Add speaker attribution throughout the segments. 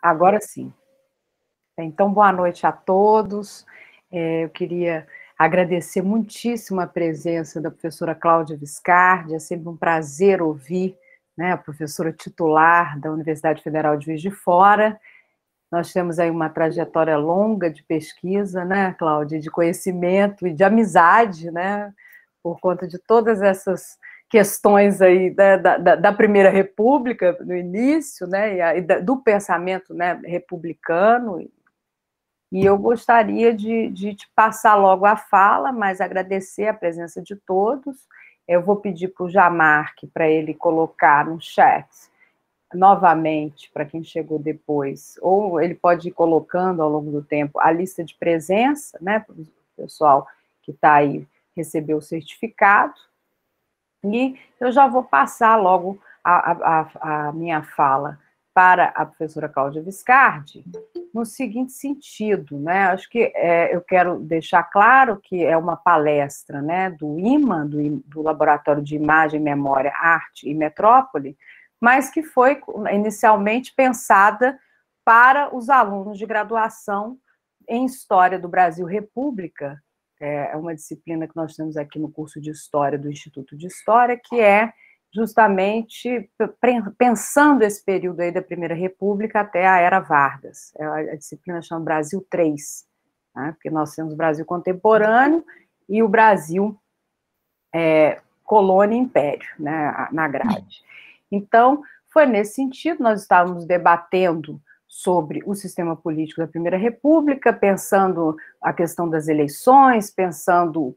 Speaker 1: Agora sim. Então, boa noite a todos. Eu queria agradecer muitíssimo a presença da professora Cláudia Viscardi. É sempre um prazer ouvir, né, a professora titular da Universidade Federal de Juiz de Fora. Nós temos aí uma trajetória longa de pesquisa, né, Cláudia, de conhecimento e de amizade, né, por conta de todas essas questões aí da Primeira República, no início, né, e do pensamento, né, republicano. E eu gostaria de te passar logo a fala, mas agradecer a presença de todos. Eu vou pedir para o Jamarque para ele colocar no chat novamente, para quem chegou depois, ou ele pode ir colocando ao longo do tempo a lista de presença, né, para o pessoal que está aí receber o certificado. E eu já vou passar logo a minha fala para a professora Cláudia Viscardi, no seguinte sentido, né? Acho que eu quero deixar claro que é uma palestra, né, do IMA, do Laboratório de Imagem, Memória, Arte e Metrópole, mas que foi inicialmente pensada para os alunos de graduação em História do Brasil República. É uma disciplina que nós temos aqui no curso de História do Instituto de História, que é justamente pensando esse período aí da Primeira República até a Era Vargas. A disciplina chama Brasil 3, né? Porque nós temos o Brasil contemporâneo e o Brasil colônia e império, né, na grade. Então, foi nesse sentido, nós estávamos debatendo sobre o sistema político da Primeira República, pensando a questão das eleições, pensando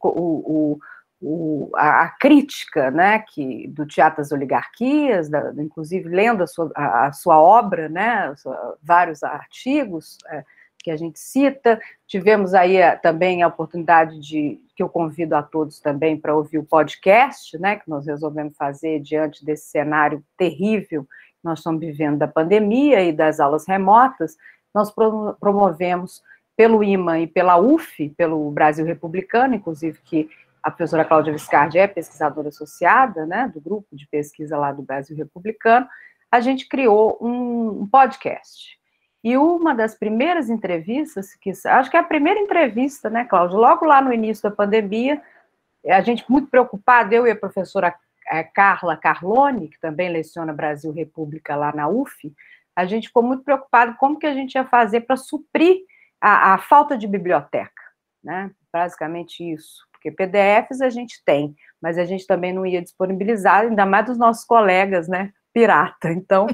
Speaker 1: a crítica, né, do teatro das oligarquias, inclusive lendo a sua obra, né, vários artigos que a gente cita. Tivemos aí também a oportunidade que eu convido a todos também para ouvir o podcast, né, que nós resolvemos fazer diante desse cenário terrível que nós estamos vivendo da pandemia e das aulas remotas. Nós promovemos pelo IMA e pela UF, pelo Brasil Republicano, inclusive que a professora Cláudia Viscardi é pesquisadora associada, né, do grupo de pesquisa lá do Brasil Republicano. A gente criou um podcast. E uma das primeiras entrevistas, acho que é a primeira entrevista, né, Cláudia, logo lá no início da pandemia, a gente muito preocupada, eu e a professora Carla Carlone, que também leciona Brasil República lá na UF, a gente ficou muito preocupado como que a gente ia fazer para suprir a falta de biblioteca, né, basicamente isso, porque PDFs a gente tem, mas a gente também não ia disponibilizar, ainda mais dos nossos colegas, né, pirata. Então,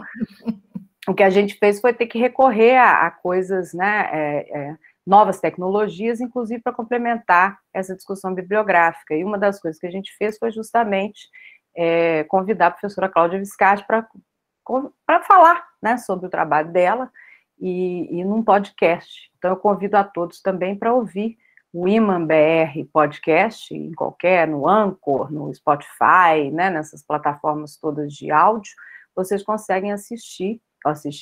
Speaker 1: o que a gente fez foi ter que recorrer a coisas, né, novas tecnologias, inclusive para complementar essa discussão bibliográfica. E uma das coisas que a gente fez foi justamente convidar a professora Cláudia Viscardi para falar, né, sobre o trabalho dela e num podcast. Então, eu convido a todos também para ouvir o Iman BR Podcast, no Anchor, no Spotify, né, nessas plataformas todas de áudio, vocês conseguem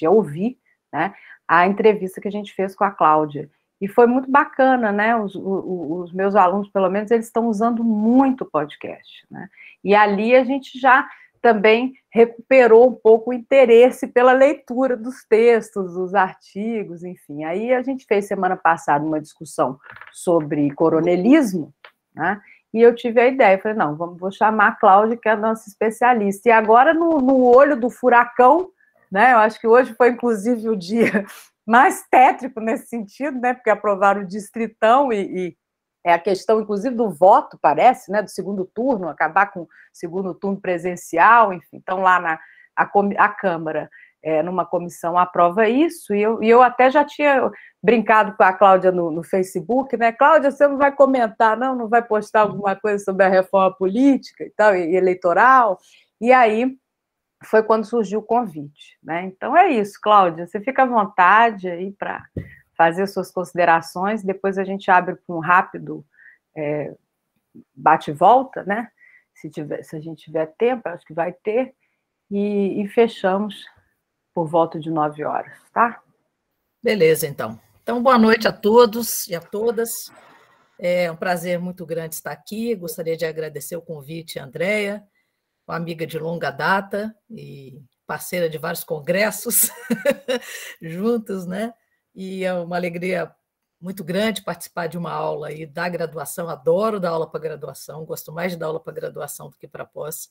Speaker 1: ouvir, né, a entrevista que a gente fez com a Cláudia. E foi muito bacana, né, os meus alunos, pelo menos, eles estão usando muito o podcast, né, e ali a gente já também recuperou um pouco o interesse pela leitura dos textos, dos artigos, enfim. Aí a gente fez semana passada uma discussão sobre coronelismo, né, e eu tive a ideia, falei, não, vou chamar a Cláudia, que é a nossa especialista. E agora, no olho do furacão, né, eu acho que hoje foi, inclusive, o dia mais tétrico nesse sentido, né, porque aprovaram o distritão e é a questão, inclusive, do voto, parece, né, do segundo turno, acabar com o segundo turno presencial, enfim. Então, lá a Câmara, numa comissão, aprova isso, e eu até já tinha brincado com a Cláudia no Facebook, né, Cláudia, você não vai comentar, não vai postar alguma coisa sobre a reforma política e tal, e eleitoral, e aí foi quando surgiu o convite, né? Então é isso, Cláudia, você fica à vontade aí para fazer suas considerações, depois a gente abre para um rápido bate-volta, né? Se a gente tiver tempo, acho que vai ter, e fechamos por volta de 9 horas, tá?
Speaker 2: Beleza, então. Então, boa noite a todos e a todas. É um prazer muito grande estar aqui. Gostaria de agradecer o convite, Andréia, uma amiga de longa data, e parceira de vários congressos juntos, né? E é uma alegria muito grande participar de uma aula aí da graduação. Adoro dar aula para graduação, gosto mais de dar aula para graduação do que para pós.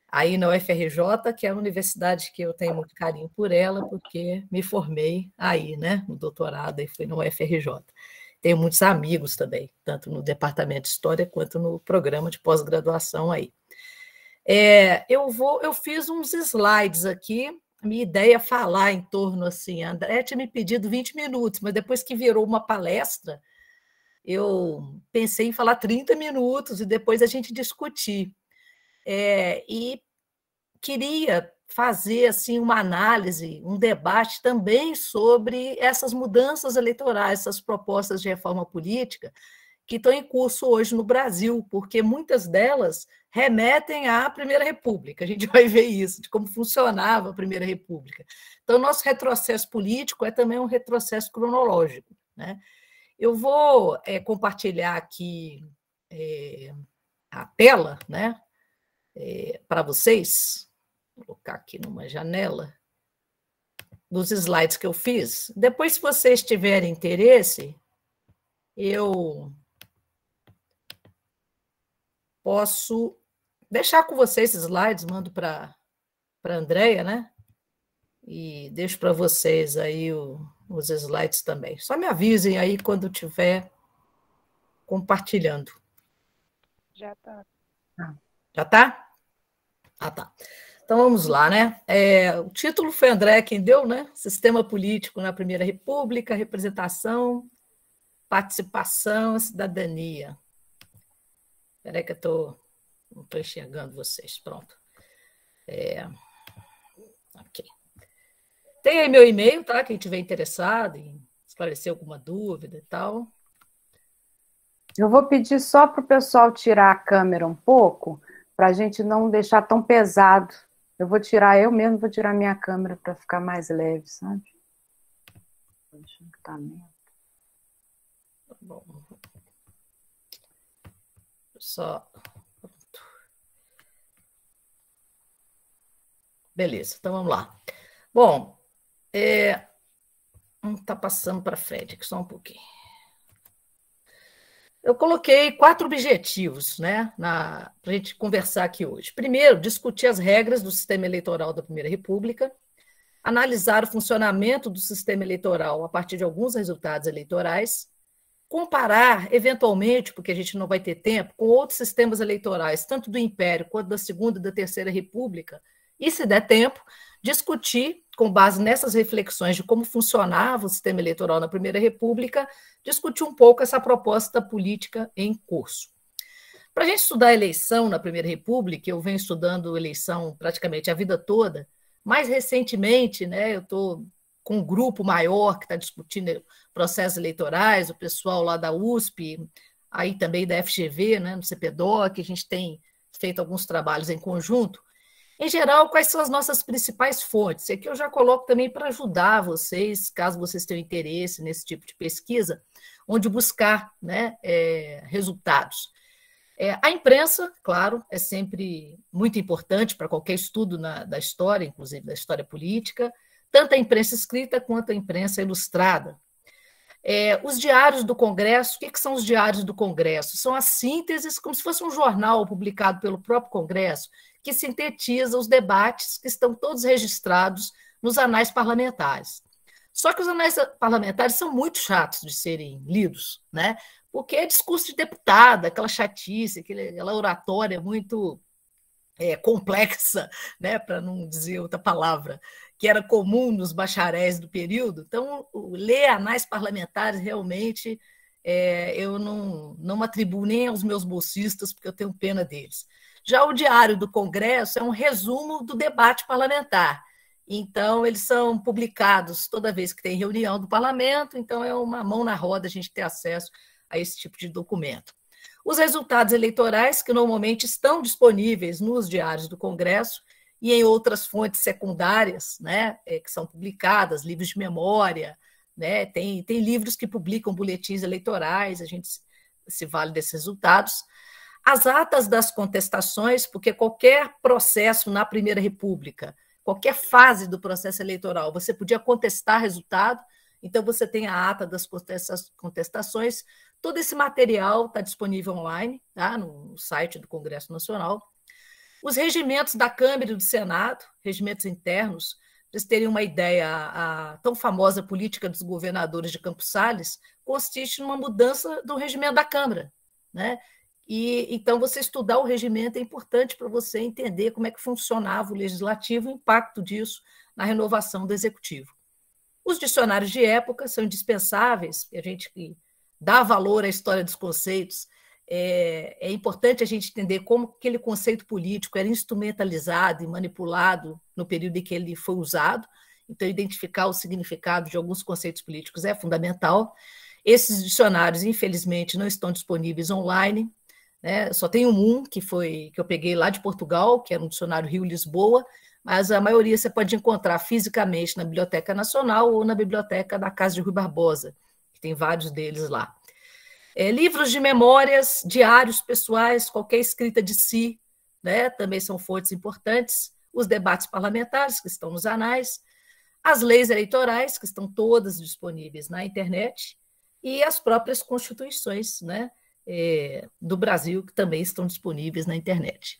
Speaker 2: Aí na UFRJ, que é a universidade que eu tenho muito carinho por ela, porque me formei aí, né? No doutorado, e fui na UFRJ. Tenho muitos amigos também, tanto no departamento de História quanto no programa de pós-graduação aí. Eu fiz uns slides aqui. A minha ideia é falar em torno assim. A André tinha me pedido 20 minutos, mas depois que virou uma palestra, eu pensei em falar 30 minutos e depois a gente discutir. E queria fazer assim uma análise, um debate também sobre essas mudanças eleitorais, essas propostas de reforma política que estão em curso hoje no Brasil, porque muitas delas remetem à Primeira República. A gente vai ver isso, de como funcionava a Primeira República. Então, nosso retrocesso político é também um retrocesso cronológico, né? Eu vou compartilhar aqui a tela, né, para vocês. Vou colocar aqui numa janela dos slides que eu fiz. Depois, se vocês tiverem interesse, eu posso deixar com vocês esses slides, mando para a Andréia, né? E deixo para vocês aí os slides também. Só me avisem aí quando estiver compartilhando.
Speaker 3: Já está.
Speaker 2: Já está? Ah, tá. Então vamos lá, né? O título foi André quem deu, né? Sistema político na Primeira República, representação, participação, cidadania. Espera aí que eu não estou enxergando vocês. Pronto. Ok. Tem aí meu e-mail, tá? Quem tiver interessado em esclarecer alguma dúvida e tal.
Speaker 1: Eu vou pedir só para o pessoal tirar a câmera um pouco, para a gente não deixar tão pesado. Eu mesmo vou tirar minha câmera para ficar mais leve, sabe?
Speaker 2: Tá bom. Só. Beleza, então vamos lá. Bom, está passando para Fred, só um pouquinho. Eu coloquei 4 objetivos, né, para a gente conversar aqui hoje. Primeiro, discutir as regras do sistema eleitoral da Primeira República, analisar o funcionamento do sistema eleitoral a partir de alguns resultados eleitorais, comparar, eventualmente, porque a gente não vai ter tempo, com outros sistemas eleitorais, tanto do Império quanto da Segunda e da Terceira República, e, se der tempo, discutir, com base nessas reflexões de como funcionava o sistema eleitoral na Primeira República, discutir um pouco essa proposta política em curso. Para a gente estudar a eleição na Primeira República, eu venho estudando eleição praticamente a vida toda. Mais recentemente, né, eu estou com um grupo maior que está discutindo processos eleitorais, o pessoal lá da USP, aí também da FGV, né, no CPDOC, a gente tem feito alguns trabalhos em conjunto. Em geral, quais são as nossas principais fontes? Aqui eu já coloco também para ajudar vocês, caso vocês tenham interesse nesse tipo de pesquisa, onde buscar, né, resultados. A imprensa, claro, é sempre muito importante para qualquer estudo da história, inclusive da história política, tanto a imprensa escrita quanto a imprensa ilustrada. Os diários do Congresso, o que são os diários do Congresso? São as sínteses, como se fosse um jornal publicado pelo próprio Congresso, que sintetiza os debates que estão todos registrados nos anais parlamentares. Só que os anais parlamentares são muito chatos de serem lidos, né? Porque é discurso de deputada, aquela chatice, aquela oratória muito complexa, né? Para não dizer outra palavra, que era comum nos bacharéis do período. Então, ler anais parlamentares realmente eu não atribuo nem aos meus bolsistas, porque eu tenho pena deles. Já o Diário do Congresso é um resumo do debate parlamentar. Então, eles são publicados toda vez que tem reunião do parlamento, então é uma mão na roda a gente ter acesso a esse tipo de documento. Os resultados eleitorais, que normalmente estão disponíveis nos diários do Congresso e em outras fontes secundárias, né, que são publicadas, livros de memória, né, tem livros que publicam boletins eleitorais, a gente se vale desses resultados. As atas das contestações, porque qualquer processo na Primeira República qualquer fase do processo eleitoral, você podia contestar resultado, então você tem a ata das contestações. Todo esse material está disponível online, tá? No site do Congresso Nacional. Os regimentos da Câmara e do Senado, regimentos internos, para vocês terem uma ideia, a tão famosa política dos governadores de Campos Sales consiste numa mudança do regimento da Câmara, né? E então você estudar o regimento é importante para você entender como é que funcionava o legislativo e o impacto disso na renovação do executivo. Os dicionários de época são indispensáveis, a gente que dá valor à história dos conceitos, é importante a gente entender como aquele conceito político era instrumentalizado e manipulado no período em que ele foi usado, então identificar o significado de alguns conceitos políticos é fundamental. Esses dicionários, infelizmente, não estão disponíveis online, né? Só tem um que eu peguei lá de Portugal, que era um dicionário Rio-Lisboa, mas a maioria você pode encontrar fisicamente na Biblioteca Nacional ou na Biblioteca da Casa de Rui Barbosa, que tem vários deles lá. Livros de memórias, diários pessoais, qualquer escrita de si, né, também são fontes importantes. Os debates parlamentares, que estão nos anais, as leis eleitorais, que estão todas disponíveis na internet, e as próprias constituições, né, do Brasil, que também estão disponíveis na internet.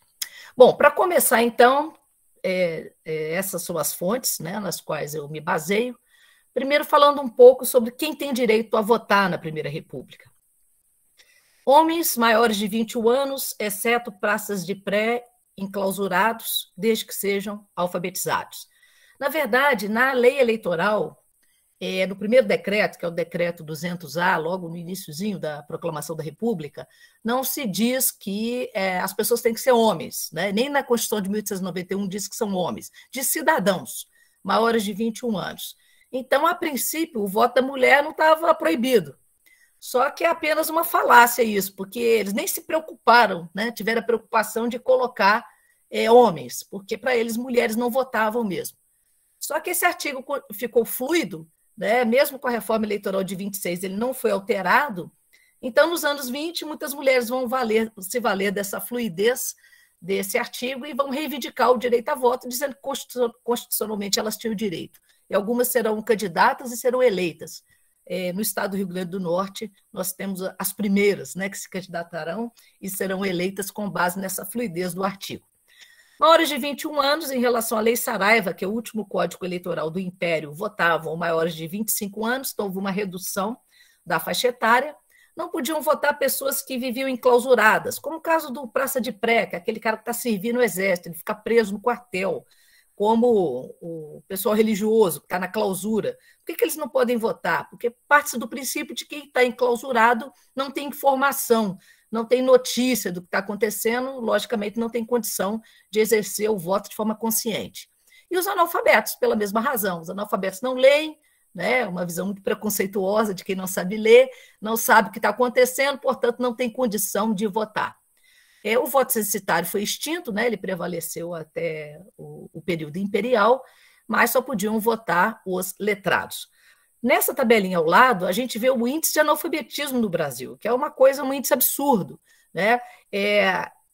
Speaker 2: Bom, para começar, então, essas são as fontes, né, nas quais eu me baseio. Primeiro, falando um pouco sobre quem tem direito a votar na Primeira República. Homens maiores de 21 anos, exceto praças de pré-enclausurados, desde que sejam alfabetizados. Na verdade, na lei eleitoral, no primeiro decreto, que é o decreto 200A, logo no iniciozinho da proclamação da República, não se diz que as pessoas têm que ser homens, né? Nem na Constituição de 1891 diz que são homens, diz cidadãos maiores de 21 anos. Então, a princípio, o voto da mulher não estava proibido. Só que é apenas uma falácia isso, porque eles nem se preocuparam, né? Tiveram a preocupação de colocar homens, porque para eles mulheres não votavam mesmo. Só que esse artigo ficou fluido, né? Mesmo com a reforma eleitoral de 26, ele não foi alterado. Então, nos anos 20, muitas mulheres vão se valer dessa fluidez desse artigo e vão reivindicar o direito a voto, dizendo que constitucionalmente elas tinham o direito. E algumas serão candidatas e serão eleitas. No estado do Rio Grande do Norte, nós temos as primeiras, né, que se candidatarão e serão eleitas com base nessa fluidez do artigo. Maiores de 21 anos, em relação à Lei Saraiva, que é o último código eleitoral do Império, votavam maiores de 25 anos, então houve uma redução da faixa etária. Não podiam votar pessoas que viviam enclausuradas, como o caso do Praça de Pré, que é aquele cara que está servindo no exército, ele fica preso no quartel, como o pessoal religioso, que está na clausura. Por que eles não podem votar? Porque parte do princípio de que quem está enclausurado não tem informação, não tem notícia do que está acontecendo, logicamente não tem condição de exercer o voto de forma consciente. E os analfabetos, pela mesma razão. Os analfabetos não leem, né? Uma visão muito preconceituosa de quem não sabe ler, não sabe o que está acontecendo, portanto, não tem condição de votar. O voto censitário foi extinto, né? Ele prevaleceu até o período imperial, mas só podiam votar os letrados. Nessa tabelinha ao lado, a gente vê o índice de analfabetismo no Brasil, que é um índice absurdo, né?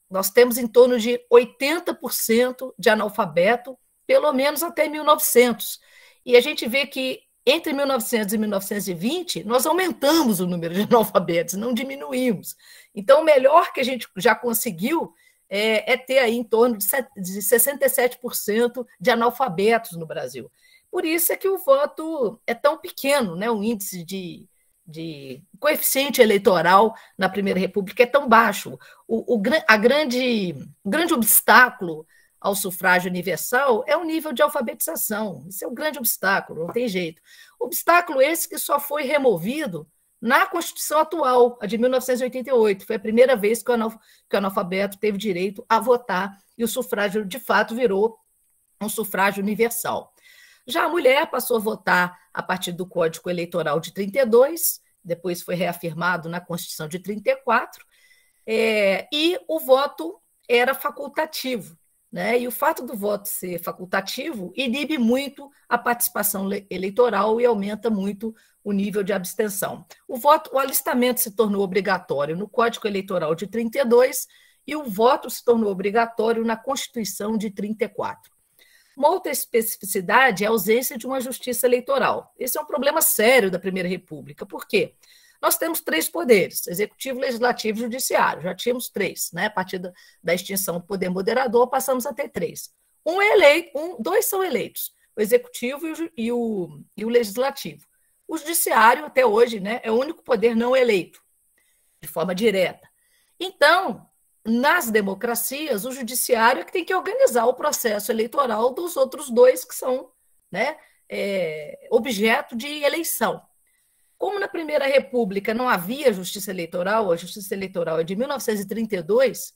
Speaker 2: Nós temos em torno de 80% de analfabeto, pelo menos até 1900. E a gente vê que entre 1900 e 1920, nós aumentamos o número de analfabetos, não diminuímos. Então, o melhor que a gente já conseguiu é ter aí em torno de 67% de analfabetos no Brasil. Por isso é que o voto é tão pequeno, né? O índice de coeficiente eleitoral na Primeira República é tão baixo. O grande obstáculo ao sufrágio universal é o nível de alfabetização. Isso é o grande obstáculo, não tem jeito. Obstáculo esse que só foi removido na Constituição atual, a de 1988. Foi a primeira vez que o analfabeto teve direito a votar e o sufrágio, de fato, virou um sufrágio universal. Já a mulher passou a votar a partir do Código Eleitoral de 32, depois foi reafirmado na Constituição de 34, e o voto era facultativo, né? E o fato do voto ser facultativo inibe muito a participação eleitoral e aumenta muito o nível de abstenção. O alistamento se tornou obrigatório no Código Eleitoral de 32 e o voto se tornou obrigatório na Constituição de 34. Uma outra especificidade é a ausência de uma justiça eleitoral. Esse é um problema sério da Primeira República. Por quê? Nós temos 3 poderes, executivo, legislativo e judiciário. Já tínhamos 3, né? A partir da extinção do poder moderador, passamos a ter 3. Um é eleito, 2 são eleitos, o executivo e o legislativo. O judiciário, até hoje, né, é o único poder não eleito, de forma direta. Então, nas democracias, o judiciário é que tem que organizar o processo eleitoral dos outros 2 que são, né, objeto de eleição. Como na Primeira República não havia justiça eleitoral, a justiça eleitoral é de 1932,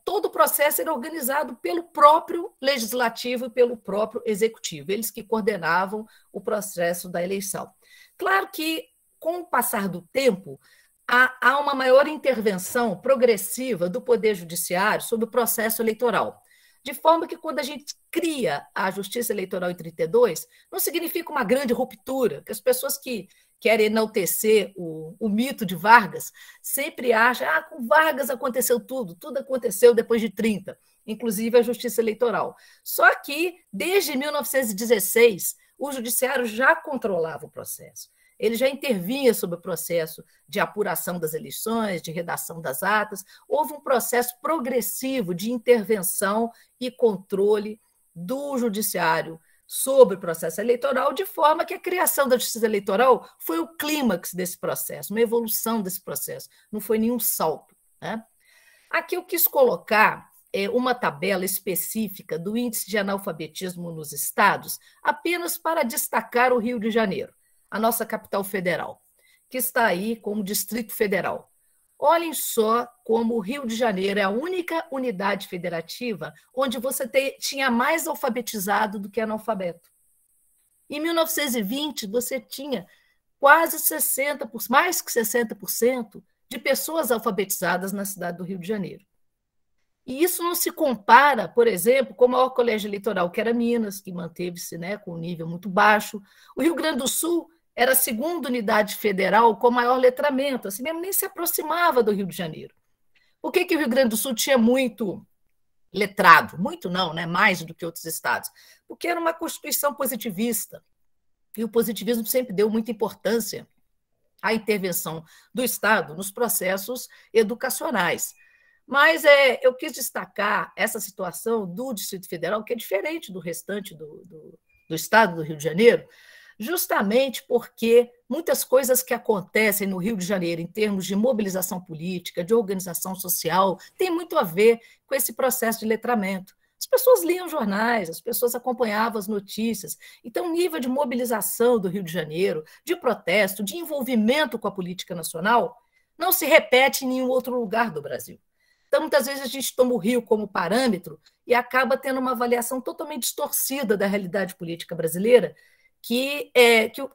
Speaker 2: todo o processo era organizado pelo próprio legislativo e pelo próprio executivo, eles que coordenavam o processo da eleição. Claro que, com o passar do tempo, há uma maior intervenção progressiva do Poder Judiciário sobre o processo eleitoral. De forma que, quando a gente cria a Justiça Eleitoral em 32, não significa uma grande ruptura, que as pessoas que querem enaltecer o mito de Vargas sempre acham que com Vargas aconteceu tudo aconteceu depois de 30, inclusive a Justiça Eleitoral. Só que, desde 1916, o Judiciário já controlava o processo. Ele já intervinha sobre o processo de apuração das eleições, de redação das atas. Houve um processo progressivo de intervenção e controle do judiciário sobre o processo eleitoral, de forma que a criação da justiça eleitoral foi o clímax desse processo, uma evolução desse processo, não foi nenhum salto, né? Aqui eu quis colocar uma tabela específica do índice de analfabetismo nos estados, apenas para destacar o Rio de Janeiro, a nossa capital federal, que está aí como Distrito Federal. Olhem só como o Rio de Janeiro é a única unidade federativa onde você tinha mais alfabetizado do que analfabeto. Em 1920, você tinha quase 60%, mais que 60% de pessoas alfabetizadas na cidade do Rio de Janeiro. E isso não se compara, por exemplo, com o maior colégio eleitoral, que era Minas, que manteve-se, né, com um nível muito baixo. O Rio Grande do Sul era a segunda unidade federal com maior letramento, assim mesmo nem se aproximava do Rio de Janeiro. Por que o Rio Grande do Sul tinha muito letrado? Muito não, né? Mais do que outros estados. Porque era uma Constituição positivista. E o positivismo sempre deu muita importância à intervenção do Estado nos processos educacionais. Mas eu quis destacar essa situação do Distrito Federal, que é diferente do restante do estado do Rio de Janeiro, justamente porque muitas coisas que acontecem no Rio de Janeiro em termos de mobilização política, de organização social, tem muito a ver com esse processo de letramento. As pessoas liam jornais, as pessoas acompanhavam as notícias. Então, o nível de mobilização do Rio de Janeiro, de protesto, de envolvimento com a política nacional, não se repete em nenhum outro lugar do Brasil. Então, muitas vezes a gente toma o Rio como parâmetro e acaba tendo uma avaliação totalmente distorcida da realidade política brasileira,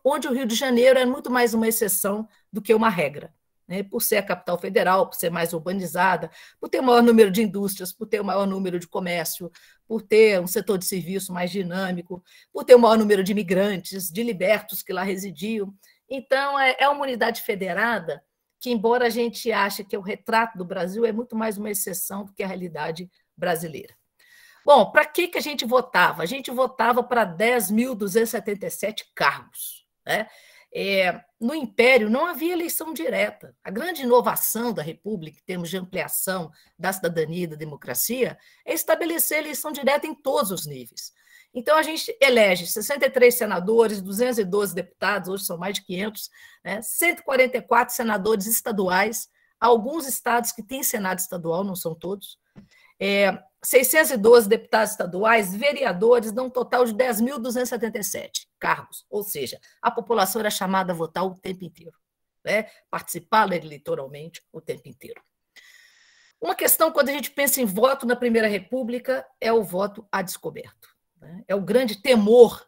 Speaker 2: onde o Rio de Janeiro é muito mais uma exceção do que uma regra, né? Por ser a capital federal, por ser mais urbanizada, por ter o maior número de indústrias, por ter o maior número de comércio, por ter um setor de serviço mais dinâmico, por ter o maior número de imigrantes, de libertos que lá residiam. Então, é uma unidade federada que, embora a gente ache que é o retrato do Brasil, é muito mais uma exceção do que a realidade brasileira. Bom, para que a gente votava? A gente votava para 10.277 cargos, né? No Império não havia eleição direta. A grande inovação da República, em termos de ampliação da cidadania e da democracia, é estabelecer eleição direta em todos os níveis. Então, a gente elege 63 senadores, 212 deputados, hoje são mais de 500, né? 144 senadores estaduais, alguns estados que têm Senado estadual, não são todos, 612 deputados estaduais, vereadores, dá um total de 10.277 cargos, ou seja, a população era chamada a votar o tempo inteiro, né? Participar eleitoralmente o tempo inteiro. Uma questão, quando a gente pensa em voto na Primeira República, é o voto a descoberto, né? É o grande temor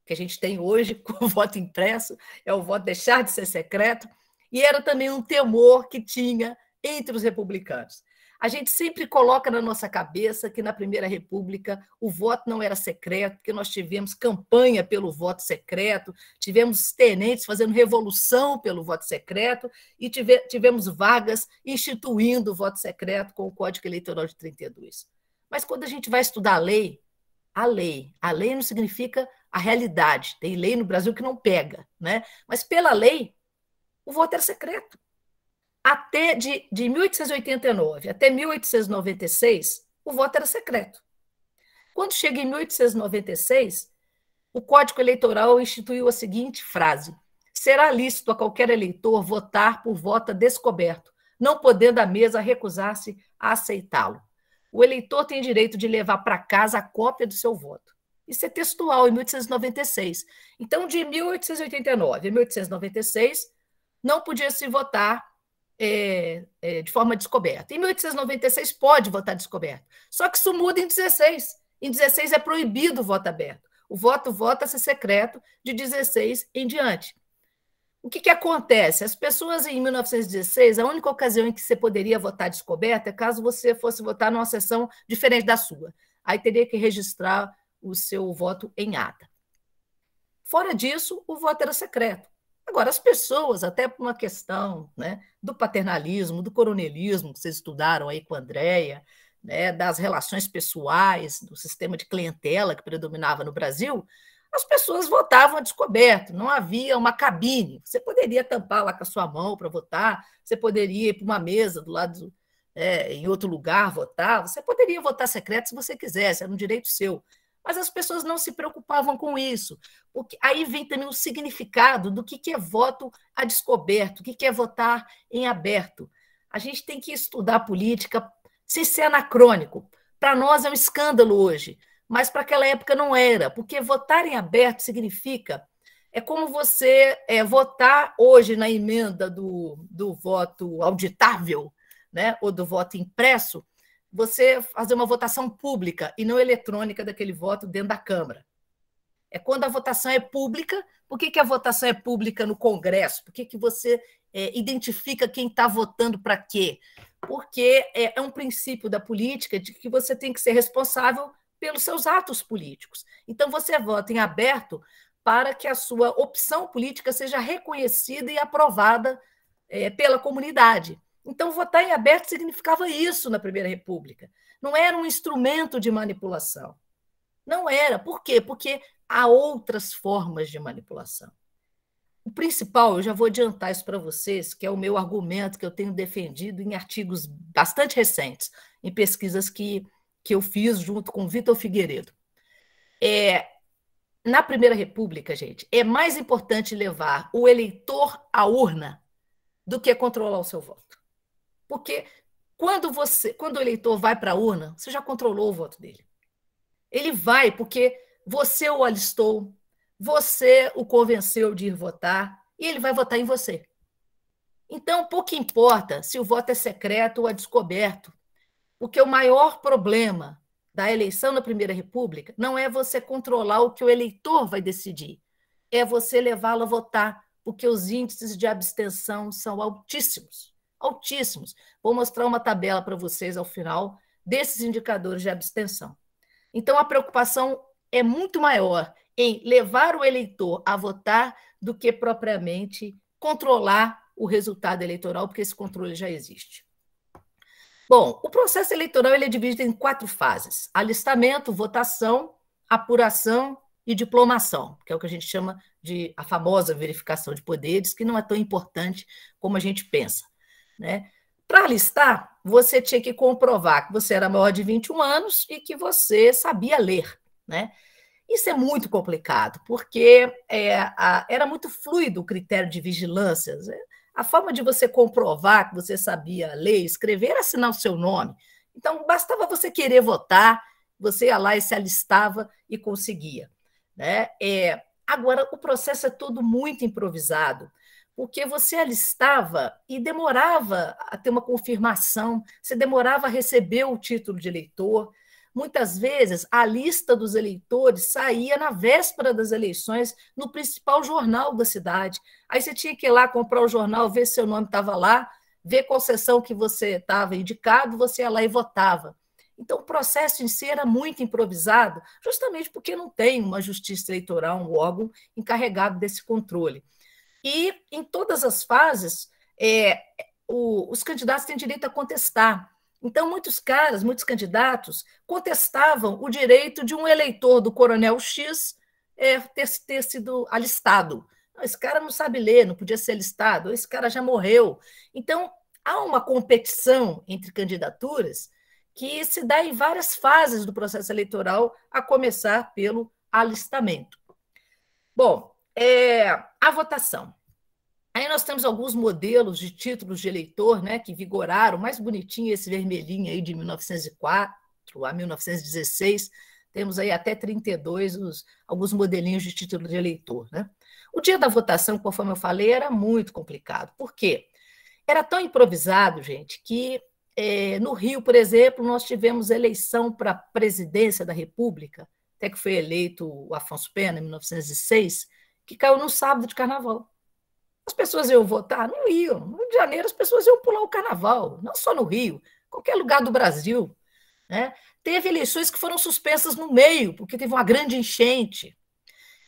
Speaker 2: que a gente tem hoje com o voto impresso, é o voto deixar de ser secreto, e era também um temor que tinha entre os republicanos. A gente sempre coloca na nossa cabeça que na Primeira República o voto não era secreto, porque nós tivemos campanha pelo voto secreto, tivemos tenentes fazendo revolução pelo voto secreto e tivemos Vargas instituindo o voto secreto com o Código Eleitoral de 32. Mas quando a gente vai estudar a lei a lei. A lei não significa a realidade. Tem lei no Brasil que não pega, né? Mas pela lei, o voto era secreto. Até de 1889 até 1896, o voto era secreto. Quando chega em 1896, o Código Eleitoral instituiu a seguinte frase: será lícito a qualquer eleitor votar por voto descoberto, não podendo a mesa recusar-se a aceitá-lo. O eleitor tem direito de levar para casa a cópia do seu voto. Isso é textual, em 1896. Então, de 1889 a 1896, não podia se votar de forma descoberta. Em 1896, pode votar descoberto. Só que isso muda em 16. Em 16 é proibido o voto aberto. O voto vota-se secreto de 16 em diante. O que acontece? As pessoas em 1916, a única ocasião em que você poderia votar descoberto é caso você fosse votar numa sessão diferente da sua. Aí teria que registrar o seu voto em ata. Fora disso, o voto era secreto. Agora, as pessoas, até por uma questão, né, do paternalismo, do coronelismo, que vocês estudaram aí com a Andréia, né, das relações pessoais, do sistema de clientela que predominava no Brasil, as pessoas votavam a descoberto, não havia uma cabine. Você poderia tampar lá com a sua mão para votar, você poderia ir para uma mesa do lado, em outro lugar votar, você poderia votar secreto se você quisesse, era um direito seu. Mas as pessoas não se preocupavam com isso. Porque aí vem também o significado do que é voto a descoberto, o que é votar em aberto. A gente tem que estudar política sem ser anacrônico. Para nós é um escândalo hoje, mas para aquela época não era, porque votar em aberto significa... É como você votar hoje na emenda do voto auditável, né, ou do voto impresso, você fazer uma votação pública e não eletrônica daquele voto dentro da Câmara. É quando a votação é pública. Por que a votação é pública no Congresso? Por que você identifica quem está votando para quê? Porque é um princípio da política de que você tem que ser responsável pelos seus atos políticos. Então, você vota em aberto para que a sua opção política seja reconhecida e aprovada pela comunidade. Então, votar em aberto significava isso na Primeira República. Não era um instrumento de manipulação. Não era. Por quê? Porque há outras formas de manipulação. O principal, eu já vou adiantar isso para vocês, que é o meu argumento que eu tenho defendido em artigos bastante recentes, em pesquisas que eu fiz junto com Vitor Figueiredo. Na Primeira República, gente, é mais importante levar o eleitor à urna do que controlar o seu voto. Porque quando o eleitor vai para a urna, você já controlou o voto dele. Ele vai porque você o alistou, você o convenceu de ir votar, e ele vai votar em você. Então, pouco importa se o voto é secreto ou é descoberto, porque o maior problema da eleição na Primeira República não é você controlar o que o eleitor vai decidir, é você levá-lo a votar, porque os índices de abstenção são altíssimos. Altíssimos. Vou mostrar uma tabela para vocês ao final desses indicadores de abstenção. Então, a preocupação é muito maior em levar o eleitor a votar do que propriamente controlar o resultado eleitoral, porque esse controle já existe. Bom, o processo eleitoral ele é dividido em 4 fases: alistamento, votação, apuração e diplomação, que é o que a gente chama de a famosa verificação de poderes, que não é tão importante como a gente pensa, né? Para alistar, você tinha que comprovar que você era maior de 21 anos e que você sabia ler, né? Isso é muito complicado, porque era muito fluido o critério de vigilância. A forma de você comprovar que você sabia ler e escrever era assinar o seu nome. Então, bastava você querer votar, você ia lá e se alistava e conseguia, né? Agora, o processo é todo muito improvisado, porque você alistava e demorava a ter uma confirmação, você demorava a receber o título de eleitor. Muitas vezes, a lista dos eleitores saía na véspera das eleições no principal jornal da cidade. Aí você tinha que ir lá comprar o jornal, ver se seu nome estava lá, ver qual sessão que você estava indicado, você ia lá e votava. Então, o processo em si era muito improvisado, justamente porque não tem uma justiça eleitoral, um órgão encarregado desse controle. E, em todas as fases, os candidatos têm direito a contestar. Então, muitos caras, muitos candidatos contestavam o direito de um eleitor do Coronel X ter sido alistado. Esse cara não sabe ler, não podia ser alistado, esse cara já morreu. Então, há uma competição entre candidaturas que se dá em várias fases do processo eleitoral, a começar pelo alistamento. Bom, a votação. Aí nós temos alguns modelos de títulos de eleitor, né, que vigoraram, mais bonitinho esse vermelhinho aí de 1904 a 1916, temos aí até 32 alguns modelinhos de título de eleitor, né? O dia da votação, conforme eu falei, era muito complicado. Por quê? Era tão improvisado, gente, que no Rio, por exemplo, nós tivemos eleição para a presidência da República, até que foi eleito o Afonso Pena, em 1906, que caiu no sábado de carnaval. As pessoas iam votar? Não iam. No Rio de Janeiro, as pessoas iam pular o carnaval, não só no Rio, qualquer lugar do Brasil, né? Teve eleições que foram suspensas no meio, porque teve uma grande enchente.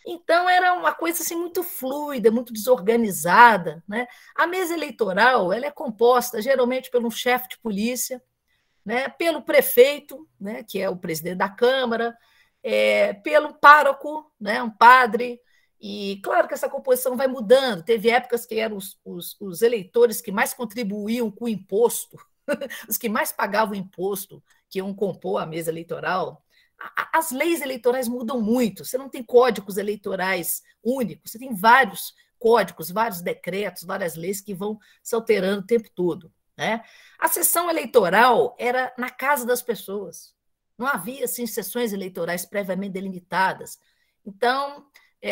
Speaker 2: Então, era uma coisa assim, muito fluida, muito desorganizada, né? A mesa eleitoral ela é composta geralmente por um chefe de polícia, né? Pelo prefeito, né? Que é o presidente da Câmara, pelo pároco, né? Um padre. E claro que essa composição vai mudando. Teve épocas que eram os eleitores que mais contribuíam com o imposto, os que mais pagavam imposto, que iam compor a mesa eleitoral. As leis eleitorais mudam muito, você não tem códigos eleitorais únicos, você tem vários códigos, vários decretos, várias leis que vão se alterando o tempo todo, né? A sessão eleitoral era na casa das pessoas, não havia assim, sessões eleitorais previamente delimitadas. Então,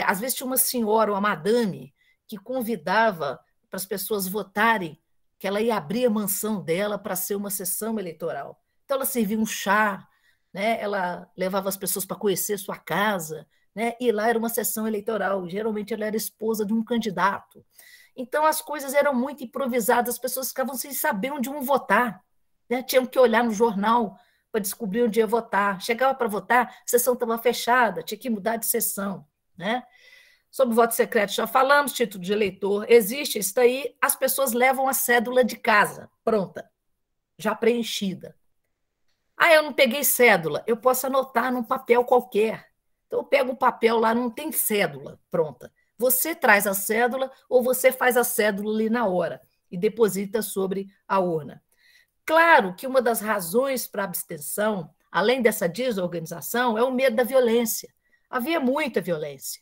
Speaker 2: às vezes tinha uma senhora, uma madame, que convidava para as pessoas votarem, que ela ia abrir a mansão dela para ser uma sessão eleitoral. Então, ela servia um chá, né? Ela levava as pessoas para conhecer sua casa, né? E lá era uma sessão eleitoral. Geralmente, ela era esposa de um candidato. Então, as coisas eram muito improvisadas, as pessoas ficavam sem saber onde iam votar, né? Tinham que olhar no jornal para descobrir onde ia votar. Chegava para votar, a sessão estava fechada, tinha que mudar de sessão, né? Sobre voto secreto, já falamos, título de eleitor, existe isso daí, as pessoas levam a cédula de casa, pronta, já preenchida. Eu não peguei cédula, eu posso anotar num papel qualquer. Então, eu pego o papel lá, não tem cédula, pronta. Você traz a cédula ou você faz a cédula ali na hora e deposita sobre a urna. Claro que uma das razões para a abstenção, além dessa desorganização, é o medo da violência. Havia muita violência.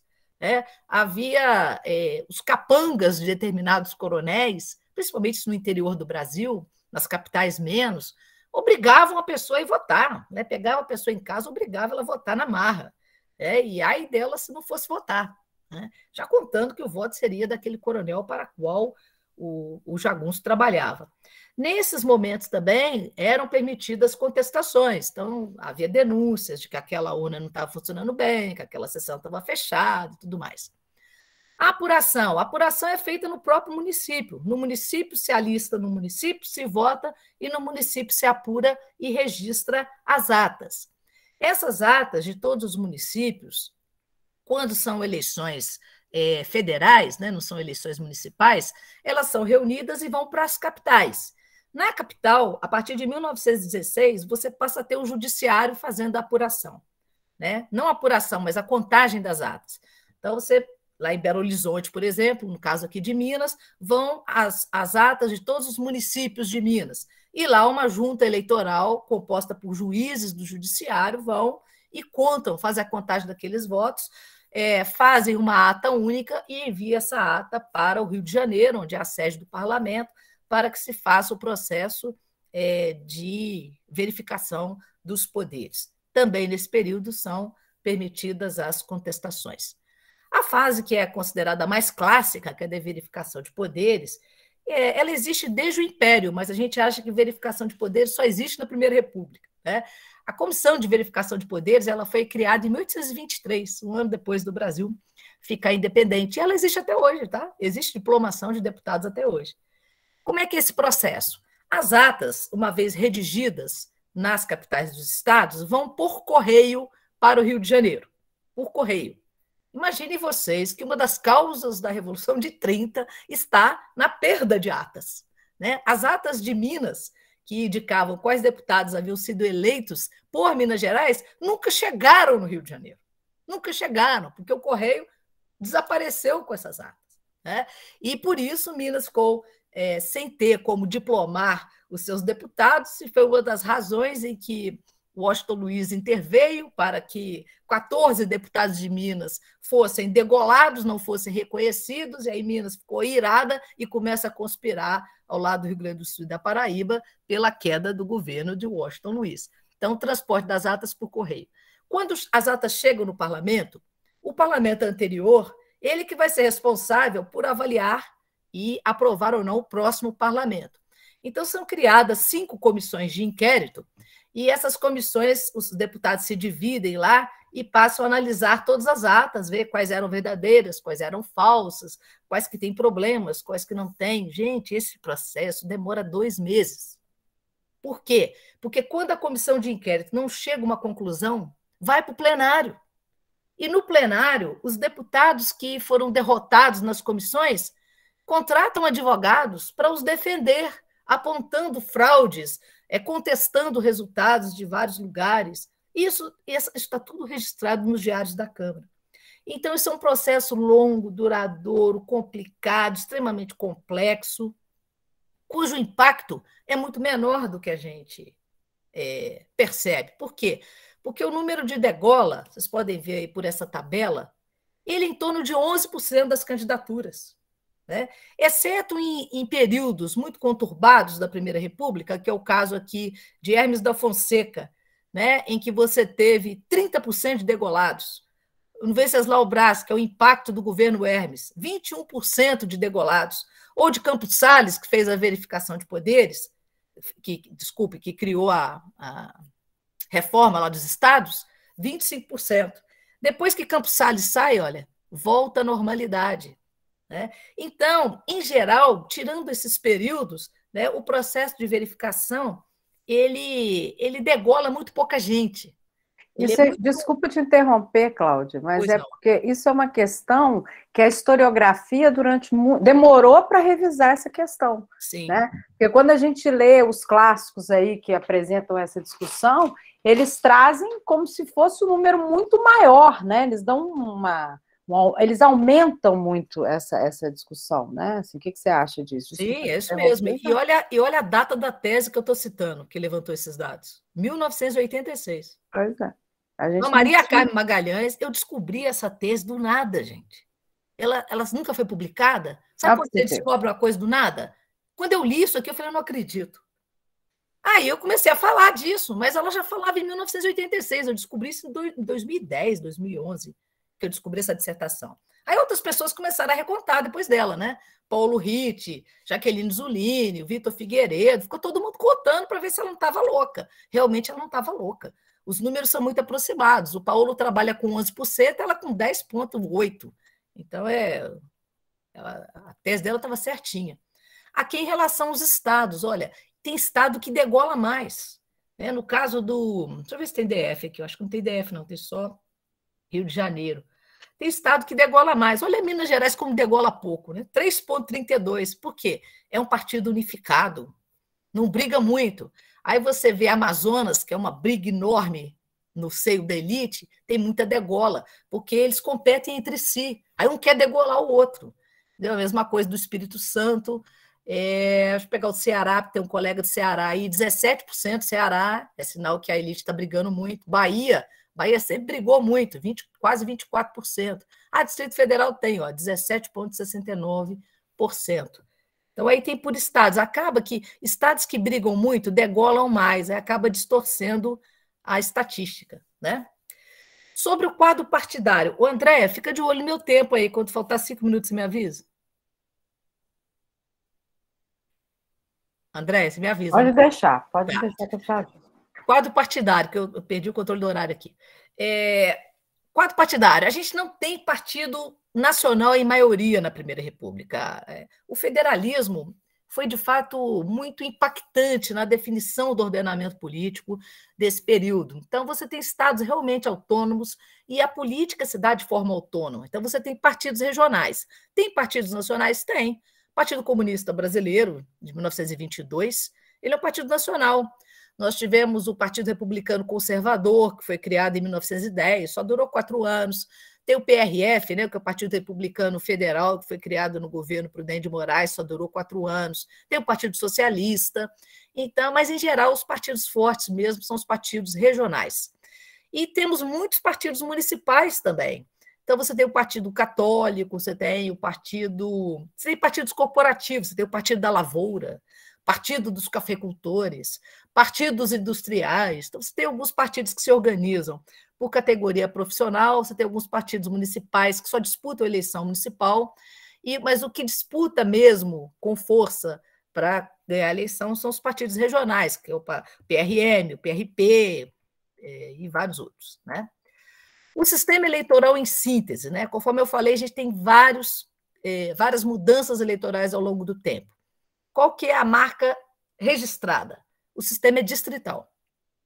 Speaker 2: Havia os capangas de determinados coronéis, principalmente no interior do Brasil, nas capitais menos, obrigavam a pessoa a ir votar, né? Pegava a pessoa em casa, obrigava ela a votar na marra, e ai dela se não fosse votar, né? Já contando que o voto seria daquele coronel para o qual o jagunço trabalhava. Nesses momentos também eram permitidas contestações, então havia denúncias de que aquela urna não estava funcionando bem, que aquela sessão estava fechada e tudo mais. A apuração é feita no próprio município. No município se alista, no município se vota e no município se apura e registra as atas. Essas atas de todos os municípios, quando são eleições federais, né, não são eleições municipais, elas são reunidas e vão para as capitais. Na capital, a partir de 1916, você passa a ter o judiciário fazendo a apuração, né? Não a apuração, mas a contagem das atas. Então, lá em Belo Horizonte, por exemplo, no caso aqui de Minas, vão as atas de todos os municípios de Minas. E lá uma junta eleitoral, composta por juízes do judiciário, vão e contam, fazem a contagem daqueles votos, fazem uma ata única e enviam essa ata para o Rio de Janeiro, onde é a sede do parlamento, para que se faça o processo de verificação dos poderes. Também nesse período são permitidas as contestações. A fase que é considerada mais clássica, que é a verificação de poderes, ela existe desde o Império, mas a gente acha que verificação de poderes só existe na Primeira República, né? A Comissão de Verificação de Poderes ela foi criada em 1823, um ano depois do Brasil ficar independente, e ela existe até hoje, tá? Existe diplomação de deputados até hoje. Como é que é esse processo? As atas, uma vez redigidas nas capitais dos estados, vão por correio para o Rio de Janeiro, por correio. Imaginem vocês que uma das causas da Revolução de 30 está na perda de atas, né? As atas de Minas, que indicavam quais deputados haviam sido eleitos por Minas Gerais, nunca chegaram no Rio de Janeiro. Nunca chegaram, porque o Correio desapareceu com essas atas, né? E por isso Minas ficou sem ter como diplomar os seus deputados, e foi uma das razões em que Washington Luiz interveio para que 14 deputados de Minas fossem degolados, não fossem reconhecidos, e aí Minas ficou irada e começa a conspirar ao lado do Rio Grande do Sul e da Paraíba pela queda do governo de Washington Luiz. Então, o transporte das atas por correio. Quando as atas chegam no parlamento, o parlamento anterior, ele que vai ser responsável por avaliar e aprovar ou não o próximo parlamento. Então, são criadas 5 comissões de inquérito, e essas comissões, os deputados se dividem lá e passam a analisar todas as atas, ver quais eram verdadeiras, quais eram falsas, quais que têm problemas, quais que não têm. Gente, esse processo demora 2 meses. Por quê? Porque quando a comissão de inquérito não chega a uma conclusão, vai para o plenário. E no plenário, os deputados que foram derrotados nas comissões contratam advogados para os defender, apontando fraudes, contestando resultados de vários lugares. Isso está tudo registrado nos diários da Câmara. Então, isso é um processo longo, duradouro, complicado, extremamente complexo, cujo impacto é muito menor do que a gente percebe. Por quê? Porque o número de degola, vocês podem ver aí por essa tabela, ele é em torno de 11% das candidaturas, né? Exceto em períodos muito conturbados da Primeira República, que é o caso aqui de Hermes da Fonseca, né, em que você teve 30% de degolados. No Venceslau Braz, que é o impacto do governo Hermes, 21% de degolados. Ou de Campos Salles, que fez a verificação de poderes, que criou a reforma lá dos estados, 25%. Depois que Campos Salles sai, olha, volta à normalidade, né? Então, em geral, tirando esses períodos, né, o processo de verificação ele degola muito pouca gente.
Speaker 1: Desculpa te interromper, Cláudia, mas porque isso é uma questão que a historiografia demorou para revisar essa questão.
Speaker 2: Sim.
Speaker 1: Né? Porque quando a gente lê os clássicos aí que apresentam essa discussão, eles trazem como se fosse um número muito maior, né? Eles dão eles aumentam muito essa discussão, né? Assim, o que você acha disso?
Speaker 2: Sim, é isso mesmo. E olha a data da tese que eu estou citando, que levantou esses dados. 1986.
Speaker 1: Pois é.
Speaker 2: A Maria Carmen Magalhães, eu descobri essa tese do nada, gente. Ela nunca foi publicada. Sabe quando você descobre uma coisa do nada? Quando eu li isso aqui, eu falei, eu não acredito. Aí eu comecei a falar disso, mas ela já falava em 1986. Eu descobri isso em 2010, 2011. Que eu descobri essa dissertação. Aí outras pessoas começaram a recontar depois dela, né? Paulo Ritt, Jaqueline Zulini, Vitor Figueiredo, ficou todo mundo contando para ver se ela não estava louca. Realmente ela não estava louca. Os números são muito aproximados. O Paulo trabalha com 11%, ela com 10,8%. Então, a tese dela estava certinha. Aqui, em relação aos estados, olha, tem estado que degola mais. Né? No caso do... Deixa eu ver se tem DF aqui. Eu acho que não tem DF, não. Tem só Rio de Janeiro. Tem estado que degola mais. Olha Minas Gerais como degola pouco, né? 3,32%. Por quê? É um partido unificado. Não briga muito. Aí você vê Amazonas, que é uma briga enorme no seio da elite, tem muita degola, porque eles competem entre si. Aí um quer degolar o outro. A mesma coisa do Espírito Santo. Deixa eu pegar o Ceará, tem um colega do Ceará aí, 17% Ceará, é sinal que a elite está brigando muito. Bahia sempre brigou muito, quase 24%. Distrito Federal tem 17,69%. Então, aí tem por estados. Acaba que estados que brigam muito degolam mais, aí acaba distorcendo a estatística, né? Sobre o quadro partidário. O André, fica de olho no meu tempo aí, quando faltar 5 minutos, você me avisa? André, você me avisa.
Speaker 1: Pode deixar que eu te aviso.
Speaker 2: Quadro partidário, que eu perdi o controle do horário aqui. Quadro partidário. A gente não tem partido nacional em maioria na Primeira República. O federalismo foi, de fato, muito impactante na definição do ordenamento político desse período. Então, você tem estados realmente autônomos e a política se dá de forma autônoma. Então, você tem partidos regionais. Tem partidos nacionais? Tem. Partido Comunista Brasileiro, de 1922, ele é um partido nacional. Nós tivemos o Partido Republicano Conservador, que foi criado em 1910, só durou 4 anos. Tem o PRF, né, que é o Partido Republicano Federal, que foi criado no governo Prudente de Moraes, só durou 4 anos. Tem o Partido Socialista. Então, mas, em geral, os partidos fortes mesmo são os partidos regionais. E temos muitos partidos municipais também. Então, você tem o Partido Católico, você tem partidos corporativos, você tem o Partido da Lavoura, Partido dos Cafeicultores, partidos industriais. Então, você tem alguns partidos que se organizam por categoria profissional, você tem alguns partidos municipais que só disputam a eleição municipal, mas o que disputa mesmo com força para ganhar a eleição são os partidos regionais, que é o PRM, o PRP e vários outros, né? O sistema eleitoral em síntese, né? Conforme eu falei, a gente tem várias mudanças eleitorais ao longo do tempo. Qual que é a marca registrada? O sistema é distrital,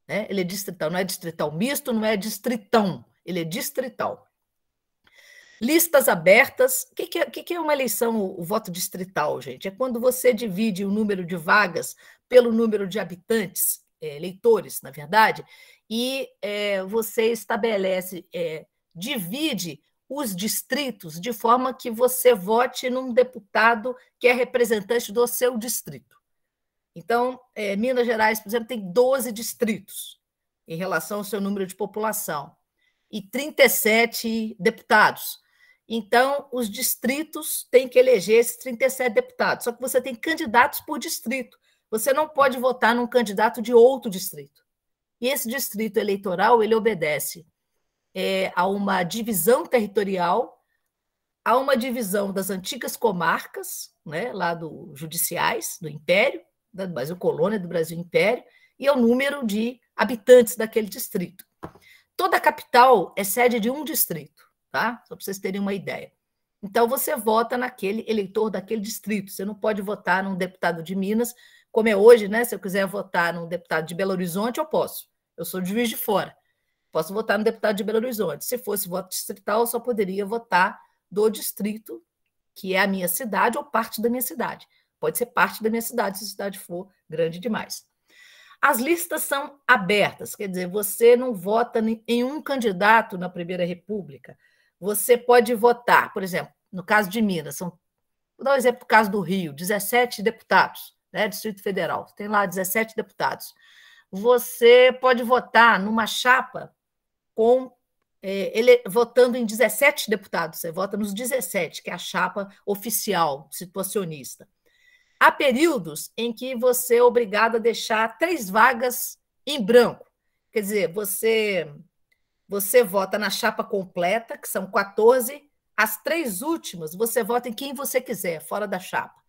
Speaker 2: né? Ele é distrital, não é distrital misto, não é distritão, ele é distrital. Listas abertas. O que é uma eleição, o voto distrital, gente? É quando você divide o número de vagas pelo número de habitantes, eleitores, na verdade, e você divide os distritos de forma que você vote num deputado que é representante do seu distrito. Então, Minas Gerais, por exemplo, tem 12 distritos em relação ao seu número de população e 37 deputados. Então, os distritos têm que eleger esses 37 deputados, só que você tem candidatos por distrito. Você não pode votar num candidato de outro distrito. E esse distrito eleitoral, ele obedece a uma divisão territorial, a uma divisão das antigas comarcas, né, lá judiciais, do Império, do Brasil Colônia, do Brasil Império, e ao número de habitantes daquele distrito. Toda a capital é sede de um distrito, tá? Só para vocês terem uma ideia. Então, você vota naquele eleitor daquele distrito. Você não pode votar num deputado de Minas, como é hoje, né? Se eu quiser votar num deputado de Belo Horizonte, eu posso. Eu sou de Juiz de Fora. Posso votar no deputado de Belo Horizonte. Se fosse voto distrital, eu só poderia votar do distrito, que é a minha cidade ou parte da minha cidade. Pode ser parte da minha cidade, se a cidade for grande demais. As listas são abertas, quer dizer, você não vota em um candidato na Primeira República. Você pode votar, por exemplo, no caso de Minas, vou dar um exemplo do caso do Rio, 17 deputados, né, Distrito Federal, tem lá 17 deputados. Você pode votar numa chapa votando em 17 deputados, você vota nos 17, que é a chapa oficial, situacionista. Há períodos em que você é obrigado a deixar 3 vagas em branco. Quer dizer, você vota na chapa completa, que são 14, as 3 últimas você vota em quem você quiser, fora da chapa,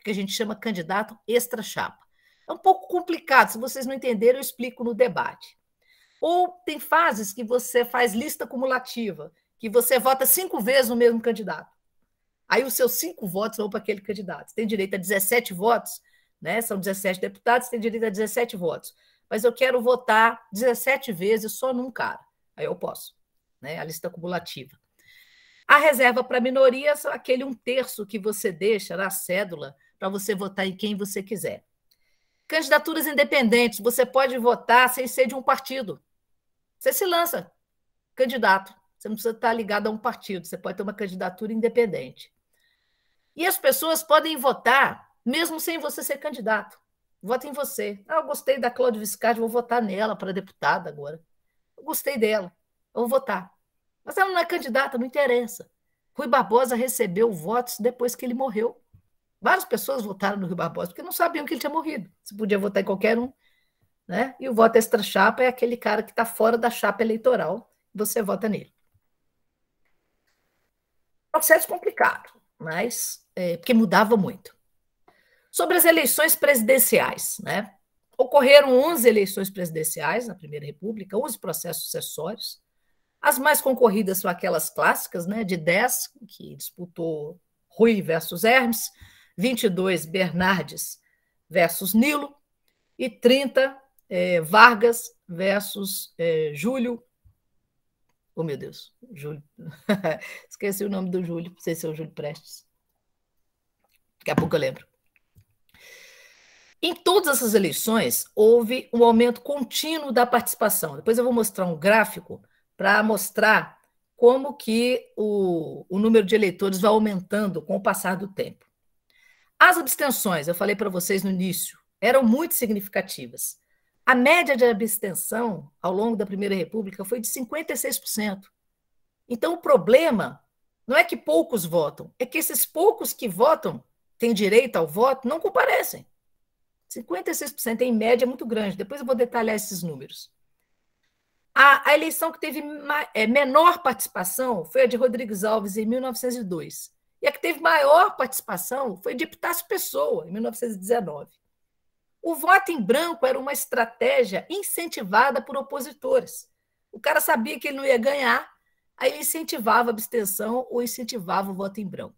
Speaker 2: que a gente chama candidato extra-chapa. É um pouco complicado, se vocês não entenderam, eu explico no debate. Ou tem fases que você faz lista cumulativa, que você vota 5 vezes no mesmo candidato. Aí os seus 5 votos vão para aquele candidato. Você tem direito a 17 votos, né? São 17 deputados, tem direito a 17 votos. Mas eu quero votar 17 vezes só num cara. Aí eu posso, né? A lista cumulativa. A reserva para minoria é aquele 1/3 que você deixa na cédula para você votar em quem você quiser. Candidaturas independentes, você pode votar sem ser de um partido. Você se lança candidato. Você não precisa estar ligado a um partido, você pode ter uma candidatura independente. E as pessoas podem votar mesmo sem você ser candidato. Vota em você. Eu gostei da Cláudia Viscardi, vou votar nela para deputada agora. Eu gostei dela, eu vou votar. Mas ela não é candidata, não interessa. Rui Barbosa recebeu votos depois que ele morreu. Várias pessoas votaram no Rui Barbosa porque não sabiam que ele tinha morrido. Você podia votar em qualquer um, né? E o voto extra-chapa é aquele cara que está fora da chapa eleitoral, você vota nele. Processo complicado, mas porque mudava muito. Sobre as eleições presidenciais, né? Ocorreram 11 eleições presidenciais na Primeira República, 11 processos sucessórios. As mais concorridas são aquelas clássicas, né? De 10, que disputou Rui versus Hermes, 22, Bernardes versus Nilo, e 30, Vargas versus Júlio. Oh, meu Deus, Júlio. Esqueci o nome do Júlio, não sei se é o Júlio Prestes. Daqui a pouco eu lembro. Em todas essas eleições, houve um aumento contínuo da participação. Depois eu vou mostrar um gráfico para mostrar como que o número de eleitores vai aumentando com o passar do tempo. As abstenções, eu falei para vocês no início, eram muito significativas. A média de abstenção ao longo da Primeira República foi de 56%. Então, o problema não é que poucos votam, é que esses poucos que votam, têm direito ao voto, não comparecem. 56% em média é muito grande. Depois eu vou detalhar esses números. A eleição que teve menor participação foi a de Rodrigues Alves, em 1902. E a que teve maior participação foi de Epitácio Pessoa, em 1919. O voto em branco era uma estratégia incentivada por opositores. O cara sabia que ele não ia ganhar, aí ele incentivava a abstenção ou incentivava o voto em branco.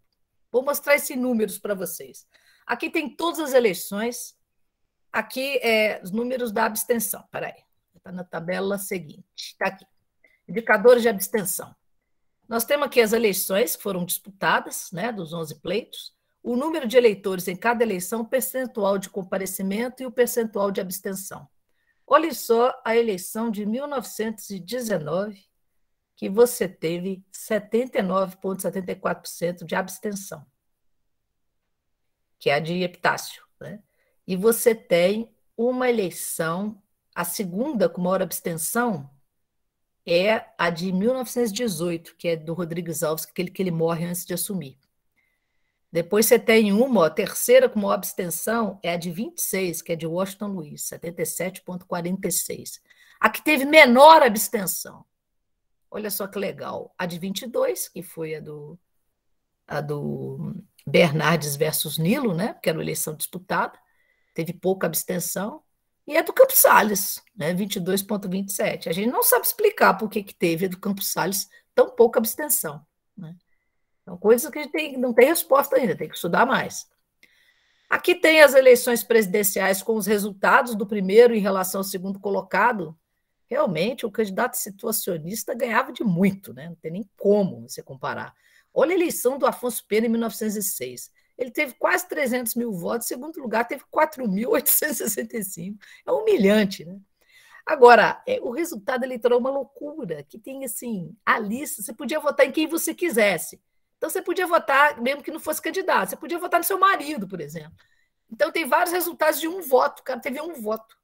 Speaker 2: Vou mostrar esses números para vocês. Aqui tem todas as eleições. Aqui os números da abstenção. Espera aí. Está na tabela seguinte. Está aqui. Indicadores de abstenção. Nós temos aqui as eleições que foram disputadas, né, dos 11 pleitos, o número de eleitores em cada eleição, o percentual de comparecimento e o percentual de abstenção. Olha só a eleição de 1919, que você teve 79,74% de abstenção, que é a de Epitácio, né? E você tem uma eleição, a segunda com maior abstenção, é a de 1918, que é do Rodrigues Alves, que ele morre antes de assumir. Depois você tem a terceira com maior abstenção, é a de 26, que é de Washington Luiz, 77,46. A que teve menor abstenção, olha só que legal, a de 22, que foi a do Bernardes versus Nilo, né, que era uma eleição disputada, teve pouca abstenção, e é do Campos Salles, né, 22,27. A gente não sabe explicar por que teve a do Campos Salles tão pouca abstenção, né? São coisas que a gente não tem resposta ainda, tem que estudar mais. Aqui tem as eleições presidenciais com os resultados do primeiro em relação ao segundo colocado. Realmente, o candidato situacionista ganhava de muito, né? Não tem nem como você comparar. Olha a eleição do Afonso Pena em 1906. Ele teve quase 300 mil votos, em segundo lugar teve 4.865. É humilhante, né? Agora, o resultado eleitoral é uma loucura, que tem, assim, a lista, você podia votar em quem você quisesse. Então, você podia votar, mesmo que não fosse candidato, você podia votar no seu marido, por exemplo. Então, tem vários resultados de um voto, o cara teve um voto,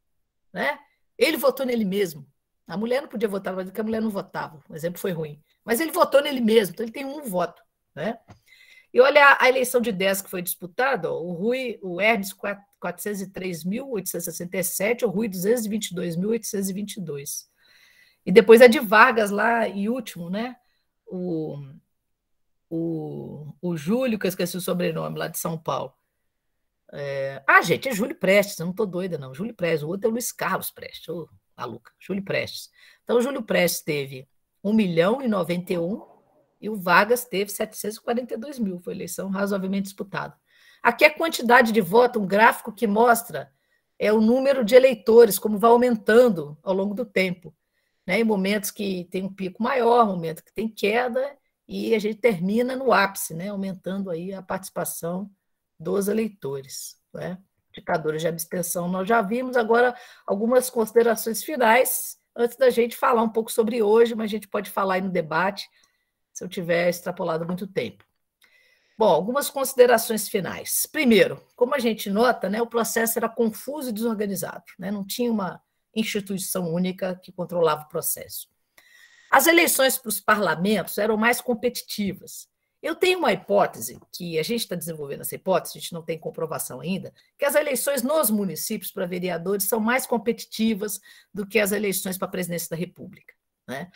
Speaker 2: né? Ele votou nele mesmo. A mulher não podia votar, porque a mulher não votava, o exemplo foi ruim. Mas ele votou nele mesmo, então ele tem um voto, né? E olha a eleição de 10 que foi disputada, o Hermes 403.867, o Rui 222.822. E depois a de Vargas lá, em último, né? O Júlio, que eu esqueci o sobrenome, lá de São Paulo. Gente, é Júlio Prestes, eu não estou doida, não. Júlio Prestes, o outro é o Luiz Carlos Prestes, maluca. Júlio Prestes. Então, o Júlio Prestes teve 1.091.000 e o Vargas teve 742 mil. Foi eleição razoavelmente disputada. Aqui é a quantidade de voto, um gráfico que mostra o número de eleitores, como vai aumentando ao longo do tempo, né? Em momentos que tem um pico maior, momentos que tem queda, e a gente termina no ápice, né? Aumentando aí a participação dos eleitores, né? Indicadores de abstenção nós já vimos. Agora, algumas considerações finais, antes da gente falar um pouco sobre hoje, mas a gente pode falar aí no debate, se eu tiver extrapolado muito tempo. Bom, algumas considerações finais. Primeiro, como a gente nota, né, o processo era confuso e desorganizado, né? Não tinha uma instituição única que controlava o processo. As eleições para os parlamentos eram mais competitivas. Eu tenho uma hipótese, que a gente está desenvolvendo essa hipótese, a gente não tem comprovação ainda, que as eleições nos municípios para vereadores são mais competitivas do que as eleições para a presidência da República, né?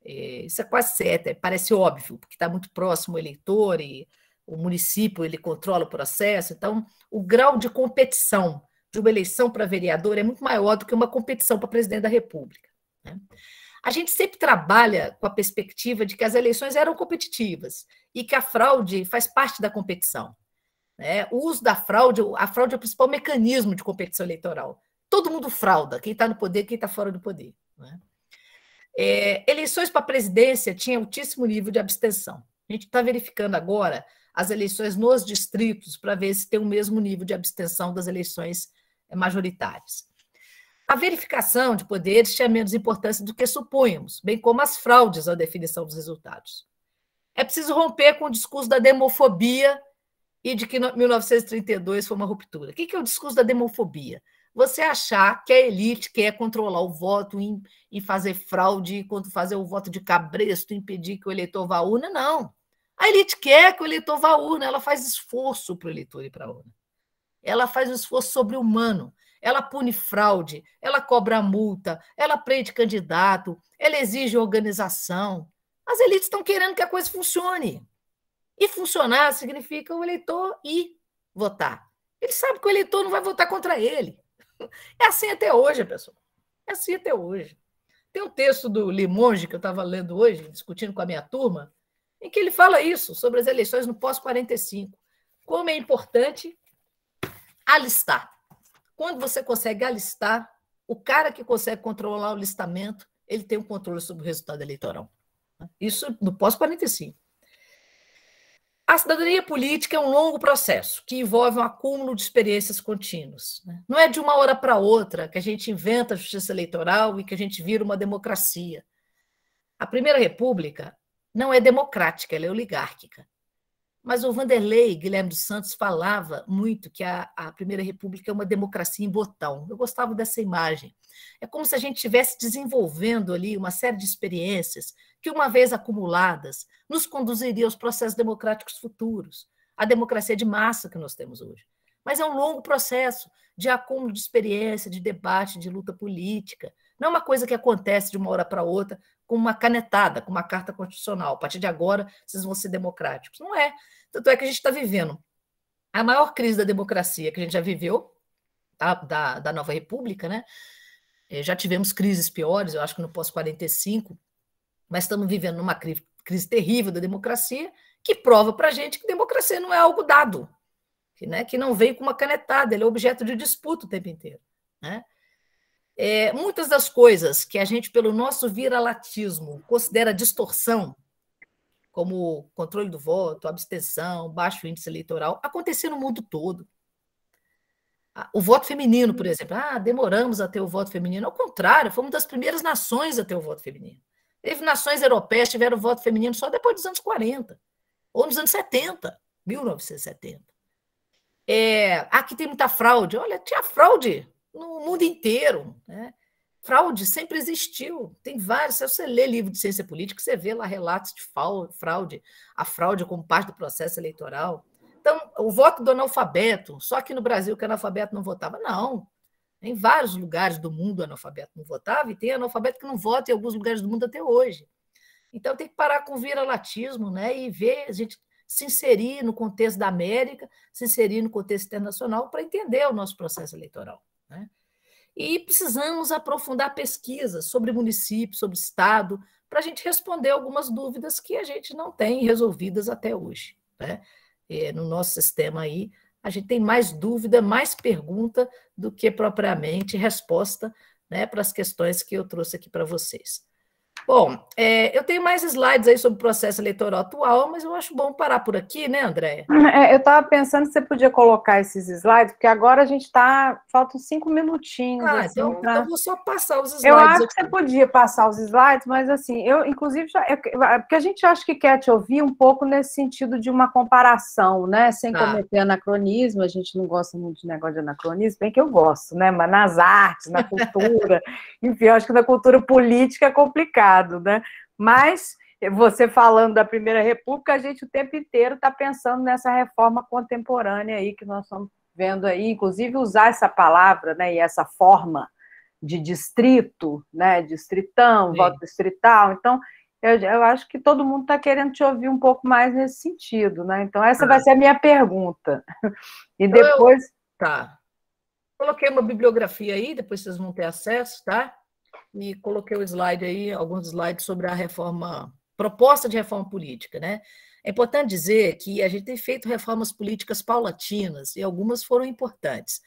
Speaker 2: Isso é quase certo, parece óbvio, porque está muito próximo o eleitor e o município ele controla o processo, então o grau de competição de uma eleição para vereador é muito maior do que uma competição para presidente da República, né? A gente sempre trabalha com a perspectiva de que as eleições eram competitivas e que a fraude faz parte da competição, né? O uso da fraude, a fraude é o principal mecanismo de competição eleitoral. Todo mundo frauda, quem está no poder, quem está fora do poder, né? Eleições para a presidência tinham altíssimo nível de abstenção. A gente está verificando agora as eleições nos distritos para ver se tem o mesmo nível de abstenção das eleições majoritárias. A verificação de poderes tinha menos importância do que supunhamos, bem como as fraudes à definição dos resultados. É preciso romper com o discurso da demofobia e de que 1932 foi uma ruptura. O que é o discurso da demofobia? Você achar que a elite quer controlar o voto e fazer fraude, fazer o voto de cabresto, impedir que o eleitor vá à urna. Não. A elite quer que o eleitor vá à urna, ela faz esforço para o eleitor ir para a urna. Ela faz um esforço sobre-humano. Ela pune fraude, ela cobra multa, ela prende candidato, ela exige organização. As elites estão querendo que a coisa funcione. E funcionar significa o eleitor ir votar. Ele sabe que o eleitor não vai votar contra ele. É assim até hoje, pessoal. É assim até hoje. Tem um texto do Limonge que eu estava lendo hoje, discutindo com a minha turma, em que ele fala isso, sobre as eleições no pós-45. Como é importante alistar. Quando você consegue alistar, o cara que consegue controlar o listamento, ele tem um controle sobre o resultado eleitoral. Isso no pós-45. A cidadania política é um longo processo que envolve um acúmulo de experiências contínuas. Não é de uma hora para outra que a gente inventa a justiça eleitoral e que a gente vira uma democracia. A Primeira República não é democrática, ela é oligárquica. Mas o Vanderlei Guilherme dos Santos falava muito que a Primeira República é uma democracia em botão. Eu gostava dessa imagem. É como se a gente estivesse desenvolvendo ali uma série de experiências que, uma vez acumuladas, nos conduziriam aos processos democráticos futuros, a democracia de massa que nós temos hoje. Mas é um longo processo de acúmulo de experiência, de debate, de luta política. Não é uma coisa que acontece de uma hora para outra com uma canetada, com uma carta constitucional. A partir de agora, vocês vão ser democráticos. Não é. Tanto é que a gente está vivendo a maior crise da democracia que a gente já viveu, da nova república, né? Já tivemos crises piores, eu acho que no pós-45, mas estamos vivendo numa crise terrível da democracia, que prova para a gente que democracia não é algo dado, que não vem com uma canetada, ele é objeto de disputa o tempo inteiro. Né? Muitas das coisas que a gente, pelo nosso viralatismo, considera distorção, como controle do voto, abstenção, baixo índice eleitoral, aconteceram no mundo todo. O voto feminino, por exemplo. Demoramos a ter o voto feminino. Ao contrário, fomos das primeiras nações a ter o voto feminino. Teve nações europeias que tiveram voto feminino só depois dos anos 40, ou nos anos 70, 1970. Aqui tem muita fraude. Olha, tinha fraude no mundo inteiro. Né? Fraude sempre existiu. Tem vários. Se você lê livro de ciência política, você vê lá relatos de fraude, a fraude como parte do processo eleitoral. Então, o voto do analfabeto, só aqui no Brasil que o analfabeto não votava, não. Em vários lugares do mundo o analfabeto não votava e tem analfabeto que não vota em alguns lugares do mundo até hoje. Então, tem que parar com o viralatismo, né, e ver a gente se inserir no contexto da América, se inserir no contexto internacional para entender o nosso processo eleitoral. Né? E precisamos aprofundar pesquisas sobre município, sobre estado, para a gente responder algumas dúvidas que a gente não tem resolvidas até hoje. Né? No nosso sistema aí, a gente tem mais dúvida, mais pergunta do que propriamente resposta, né, para as questões que eu trouxe aqui para vocês. Bom, eu tenho mais slides aí sobre o processo eleitoral atual, mas eu acho bom parar por aqui, né, Andréia?
Speaker 1: Eu estava pensando se você podia colocar esses slides, porque agora a gente está... Faltam 5 minutinhos. Assim,
Speaker 2: então vou só passar os slides.
Speaker 1: Eu acho que você podia passar os slides, mas assim, eu, inclusive, porque a gente acha que quer te ouvir um pouco nesse sentido de uma comparação, né? Sem cometer anacronismo, a gente não gosta muito de negócio de anacronismo, bem que eu gosto, né? Mas nas artes, na cultura, enfim, eu acho que na cultura política é complicado. Né? Mas você falando da Primeira República, a gente o tempo inteiro está pensando nessa reforma contemporânea aí que nós estamos vendo aí, inclusive usar essa palavra, né, e essa forma de distrito, né, distritão, sim, voto distrital. Então, eu acho que todo mundo está querendo te ouvir um pouco mais nesse sentido, né? Então, essa vai ser a minha pergunta. E depois...
Speaker 2: Coloquei uma bibliografia aí, depois vocês vão ter acesso, tá? E coloquei o slide aí, alguns slides sobre a proposta de reforma política, né? É importante dizer que a gente tem feito reformas políticas paulatinas e algumas foram importantes,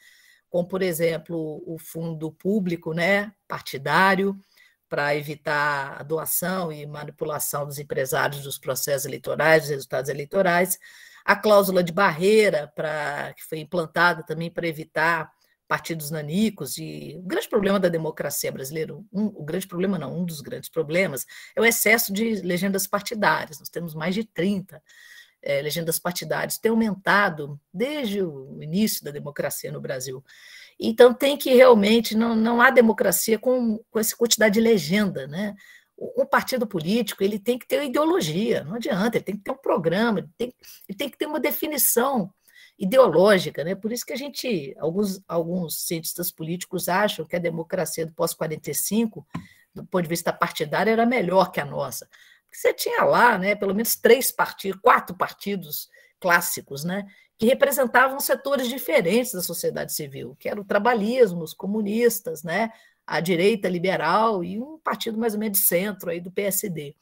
Speaker 2: como, por exemplo, o fundo público, né, partidário, para evitar a doação e manipulação dos empresários dos processos eleitorais, dos resultados eleitorais, a cláusula de barreira, que foi implantada também para evitar partidos nanicos, e o grande problema da democracia brasileira, o grande problema não, um dos grandes problemas, é o excesso de legendas partidárias. Nós temos mais de 30 legendas partidárias, tem aumentado desde o início da democracia no Brasil. Então, tem que realmente, não há democracia com essa quantidade de legenda, né? Um partido político, ele tem que ter ideologia, não adianta, ele tem que ter um programa, ele tem que ter uma definição ideológica, né? Por isso que alguns cientistas políticos acham que a democracia do pós-45, do ponto de vista partidário, era melhor que a nossa. Porque você tinha lá, né, pelo menos 4 partidos clássicos, né, que representavam setores diferentes da sociedade civil, que era o trabalhismo, os comunistas, né, a direita liberal e um partido mais ou menos de centro aí do PSD.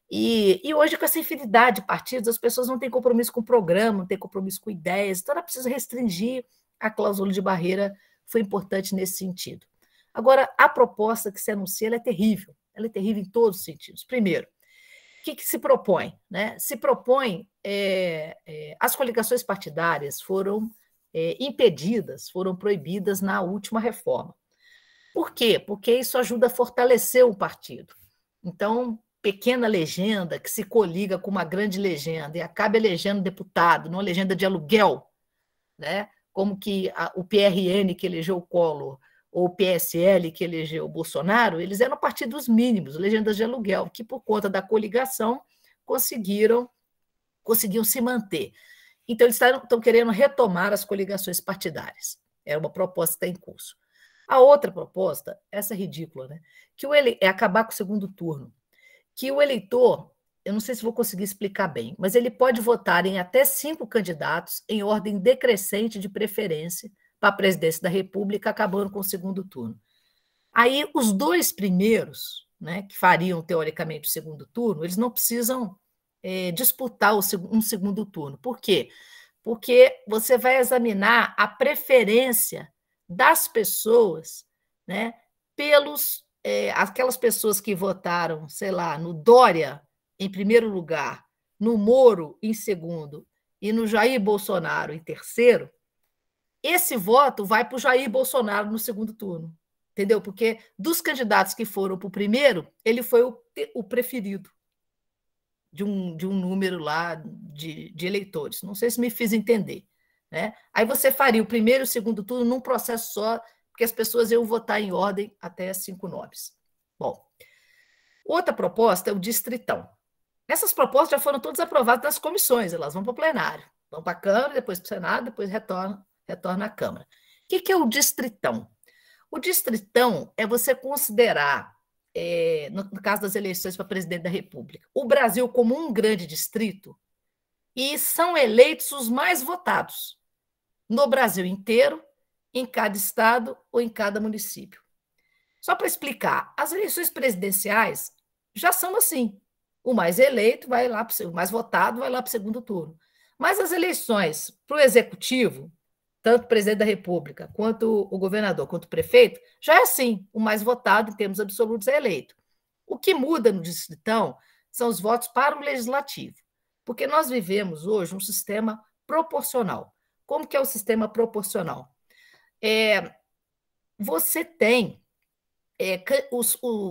Speaker 2: E hoje, com essa infinidade de partidos, as pessoas não têm compromisso com o programa, não têm compromisso com ideias, então ela precisa restringir a cláusula de barreira, foi importante nesse sentido. Agora, a proposta que se anuncia ela é terrível em todos os sentidos. Primeiro, o que se propõe? Né? Se propõe, as coligações partidárias foram impedidas, foram proibidas na última reforma. Por quê? Porque isso ajuda a fortalecer o partido. Então, pequena legenda que se coliga com uma grande legenda e acaba elegendo deputado numa legenda de aluguel, né? Como que o PRN que elegeu o Collor ou o PSL que elegeu o Bolsonaro, eles eram partidos mínimos, legendas de aluguel, que por conta da coligação conseguiam se manter. Então, eles estão querendo retomar as coligações partidárias. É uma proposta que está em curso. A outra proposta, essa é ridícula, né? É acabar com o segundo turno. Que o eleitor, eu não sei se vou conseguir explicar bem, mas ele pode votar em até 5 candidatos em ordem decrescente de preferência para a presidência da República, acabando com o segundo turno. Aí, os 2 primeiros, né, que fariam, teoricamente, o segundo turno, eles não precisam disputar um segundo turno. Por quê? Porque você vai examinar a preferência das pessoas, né, aquelas pessoas que votaram, sei lá, no Dória em primeiro lugar, no Moro em segundo e no Jair Bolsonaro em terceiro, esse voto vai para o Jair Bolsonaro no segundo turno, entendeu? Porque dos candidatos que foram para o primeiro, ele foi o preferido de um número lá de eleitores. Não sei se me fiz entender, né? Aí você faria o primeiro e o segundo turno num processo só, porque as pessoas iam votar em ordem até 5 nomes. Bom, outra proposta é o distritão. Essas propostas já foram todas aprovadas nas comissões, elas vão para o plenário, vão para a Câmara, depois para o Senado, depois retorna à Câmara. O que é o distritão? O distritão é você considerar, no caso das eleições para presidente da República, o Brasil como um grande distrito e são eleitos os mais votados no Brasil inteiro, em cada estado ou em cada município. Só para explicar, as eleições presidenciais já são assim. O mais eleito vai lá, o mais votado vai lá para o segundo turno. Mas as eleições para o executivo, tanto o presidente da República, quanto o governador, quanto o prefeito, já é assim. O mais votado, em termos absolutos, é eleito. O que muda no distritão são os votos para o legislativo. Porque nós vivemos hoje um sistema proporcional. Como que é o sistema proporcional? Você tem...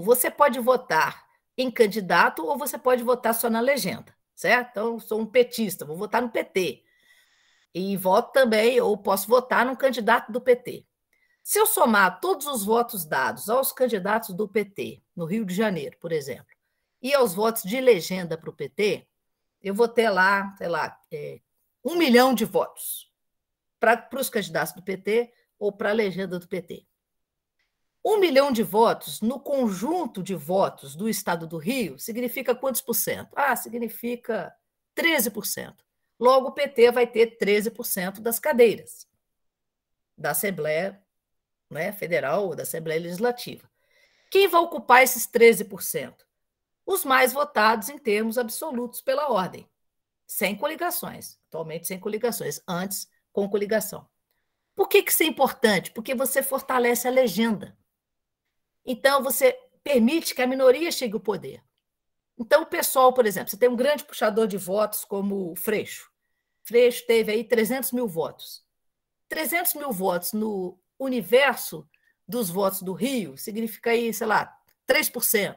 Speaker 2: você pode votar em candidato ou você pode votar só na legenda, certo? Então, eu sou um petista, vou votar no PT. E voto também, ou posso votar num candidato do PT. Se eu somar todos os votos dados aos candidatos do PT, no Rio de Janeiro, por exemplo, e aos votos de legenda para o PT, eu vou ter lá, sei lá, 1 milhão de votos para os candidatos do PT ou para a legenda do PT. 1 milhão de votos no conjunto de votos do Estado do Rio significa quantos por cento? Significa 13%. Logo, o PT vai ter 13% das cadeiras da Assembleia, né, Federal ou da Assembleia Legislativa. Quem vai ocupar esses 13%? Os mais votados em termos absolutos pela ordem, sem coligações, atualmente sem coligações, antes com coligação. Por que isso é importante? Porque você fortalece a legenda. Então, você permite que a minoria chegue ao poder. Então, o pessoal, por exemplo, você tem um grande puxador de votos como o Freixo. Freixo teve aí 300 mil votos. 300 mil votos no universo dos votos do Rio significa aí, sei lá, 3%.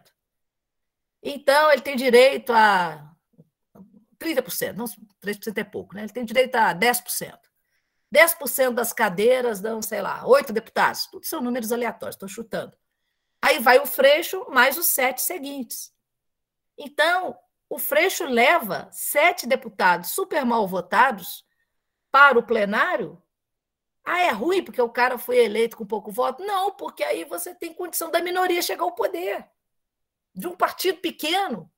Speaker 2: Então, ele tem direito a 30%, não, 3% é pouco, né? Ele tem direito a 10%. 10% das cadeiras dão, sei lá, 8 deputados. Tudo são números aleatórios, estou chutando. Aí vai o Freixo mais os 7 seguintes. Então, o Freixo leva 7 deputados super mal votados para o plenário. Ah, é ruim porque o cara foi eleito com pouco voto? Não, porque aí você tem condição da minoria chegar ao poder. De um partido pequeno,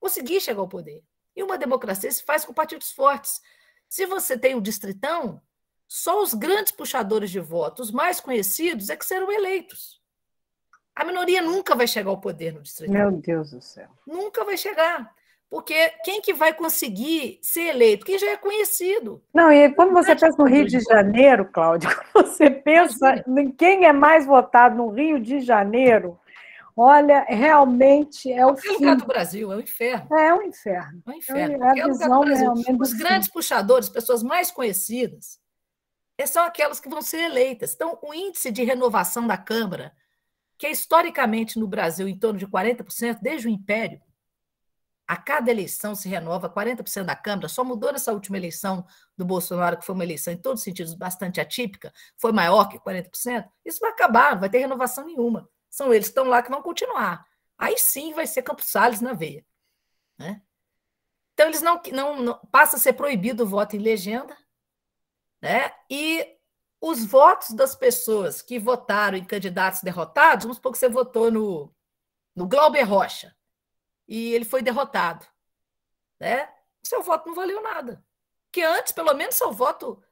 Speaker 2: conseguir chegar ao poder. E uma democracia se faz com partidos fortes. Se você tem um distritão, só os grandes puxadores de votos, os mais conhecidos, é que serão eleitos. A minoria nunca vai chegar ao poder no distritão.
Speaker 1: Meu Deus do céu.
Speaker 2: Nunca vai chegar. Porque quem que vai conseguir ser eleito? Quem já é conhecido.
Speaker 1: Não, e quando você pensa no Rio de Janeiro, Cláudia, quando você pensa em quem é mais votado no Rio de Janeiro, olha, realmente é o fim.
Speaker 2: Qualquer lugar do Brasil, é um inferno.
Speaker 1: É um inferno.
Speaker 2: É um inferno.
Speaker 1: Qualquer lugar do Brasil.
Speaker 2: Os grandes puxadores, pessoas mais conhecidas, são aquelas que vão ser eleitas. Então, o índice de renovação da Câmara, que é historicamente no Brasil em torno de 40%, desde o Império, a cada eleição se renova 40% da Câmara, só mudou nessa última eleição do Bolsonaro, que foi uma eleição em todos os sentidos bastante atípica, foi maior que 40%, isso vai acabar, não vai ter renovação nenhuma. São eles que estão lá que vão continuar. Aí sim vai ser Campos Salles na veia. Né? Então, eles não passa a ser proibido o voto em legenda, né? E os votos das pessoas que votaram em candidatos derrotados, vamos supor que você votou no Glauber Rocha, e ele foi derrotado. Né? Seu voto não valeu nada. Porque antes, pelo menos, seu voto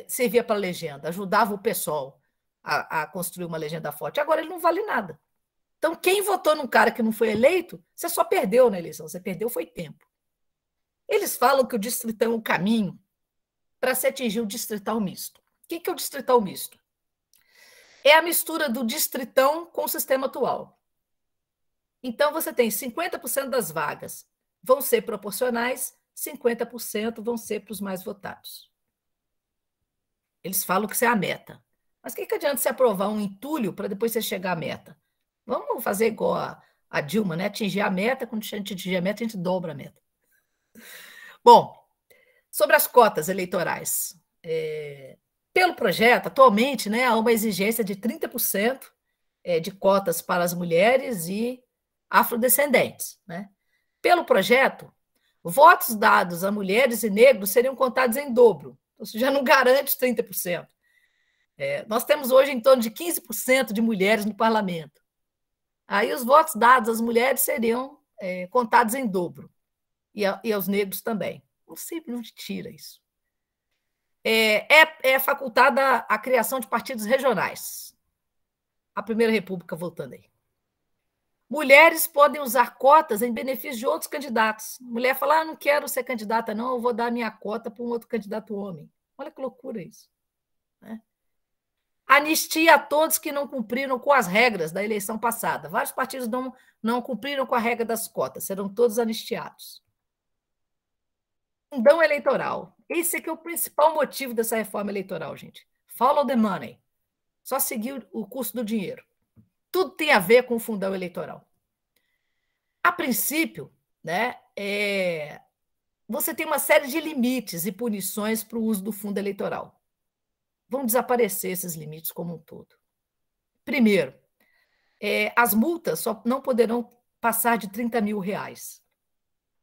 Speaker 2: servia para a legenda, ajudava o pessoal a construir uma legenda forte. Agora ele não vale nada. Então, quem votou num cara que não foi eleito, você só perdeu na eleição, você perdeu foi tempo. Eles falam que o distritão é um caminho para se atingir o distrital misto. O que é o distrital misto? É a mistura do distritão com o sistema atual. Então, você tem 50% das vagas vão ser proporcionais, 50% vão ser para os mais votados. Eles falam que isso é a meta. Mas o que adianta você aprovar um entulho para depois você chegar à meta? Vamos fazer igual a Dilma, né? Atingir a meta, quando a gente atingir a meta, a gente dobra a meta. Bom, sobre as cotas eleitorais. Pelo projeto, atualmente, né, há uma exigência de 30% de cotas para as mulheres e afrodescendentes. Né? Pelo projeto, votos dados a mulheres e negros seriam contados em dobro. Isso já não garante 30%. Nós temos hoje em torno de 15% de mulheres no parlamento. Aí os votos dados às mulheres seriam contados em dobro. E aos negros também. Não sei de onde tira isso. É facultada a criação de partidos regionais. A Primeira República, voltando aí. Mulheres podem usar cotas em benefício de outros candidatos. Mulher fala, não quero ser candidata, não, eu vou dar minha cota para um outro candidato homem. Olha que loucura isso. Né? Anistia a todos que não cumpriram com as regras da eleição passada. Vários partidos não cumpriram com a regra das cotas, serão todos anistiados. Fundão eleitoral. Esse aqui é o principal motivo dessa reforma eleitoral, gente. Follow the money. Só seguir o curso do dinheiro. Tudo tem a ver com o fundão eleitoral. A princípio, né, você tem uma série de limites e punições para o uso do fundo eleitoral. Vão desaparecer esses limites como um todo. Primeiro, as multas só não poderão passar de R$30 mil.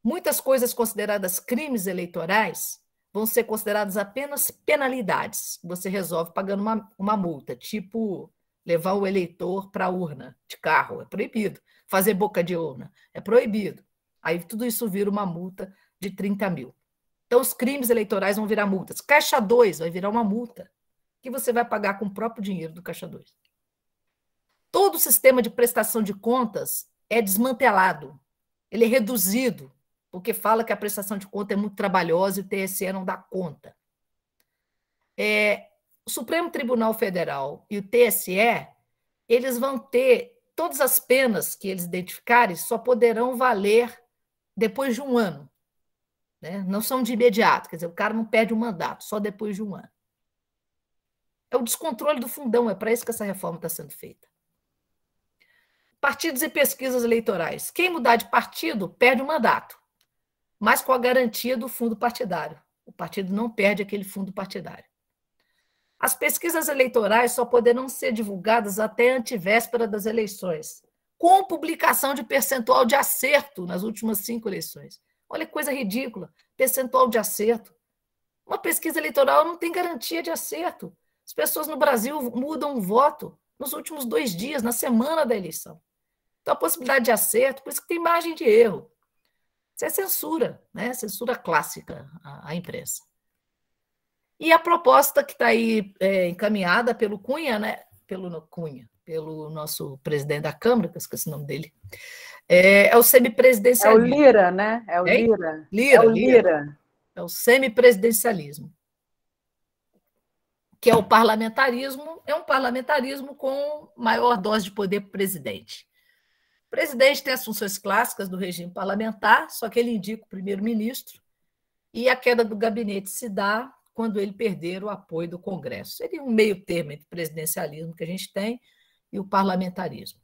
Speaker 2: Muitas coisas consideradas crimes eleitorais vão ser consideradas apenas penalidades. Você resolve pagando uma multa, tipo levar o eleitor para a urna de carro, é proibido. Fazer boca de urna, é proibido. Aí tudo isso vira uma multa de 30 mil. Então, os crimes eleitorais vão virar multas. Caixa 2 vai virar uma multa que você vai pagar com o próprio dinheiro do Caixa 2. Todo o sistema de prestação de contas é desmantelado. Ele é reduzido, porque fala que a prestação de conta é muito trabalhosa e o TSE não dá conta. O Supremo Tribunal Federal e o TSE, eles vão ter todas as penas que eles identificarem só poderão valer depois de um ano. Né? Não são de imediato, quer dizer, o cara não perde o mandato, só depois de um ano. É o descontrole do fundão, é para isso que essa reforma está sendo feita. Partidos e pesquisas eleitorais. Quem mudar de partido perde o mandato, mas com a garantia do fundo partidário. O partido não perde aquele fundo partidário. As pesquisas eleitorais só poderão ser divulgadas até a antevéspera das eleições, com publicação de percentual de acerto nas últimas 5 eleições. Olha que coisa ridícula, percentual de acerto. Uma pesquisa eleitoral não tem garantia de acerto. As pessoas no Brasil mudam o voto nos últimos 2 dias, na semana da eleição. Então, a possibilidade de acerto, por isso que tem margem de erro. Isso é censura, né? Censura clássica à imprensa. E a proposta que está aí encaminhada pelo Cunha, né? Pelo nosso presidente da Câmara, que eu esqueci o nome dele, é o semipresidencialismo.
Speaker 1: É o Lira, né? É o Lira.
Speaker 2: Lira. É o semipresidencialismo. Que é o parlamentarismo, é um parlamentarismo com maior dose de poder para o presidente. O presidente tem as funções clássicas do regime parlamentar, só que ele indica o primeiro-ministro, e a queda do gabinete se dá quando ele perder o apoio do Congresso. Seria um meio termo entre o presidencialismo que a gente tem e o parlamentarismo.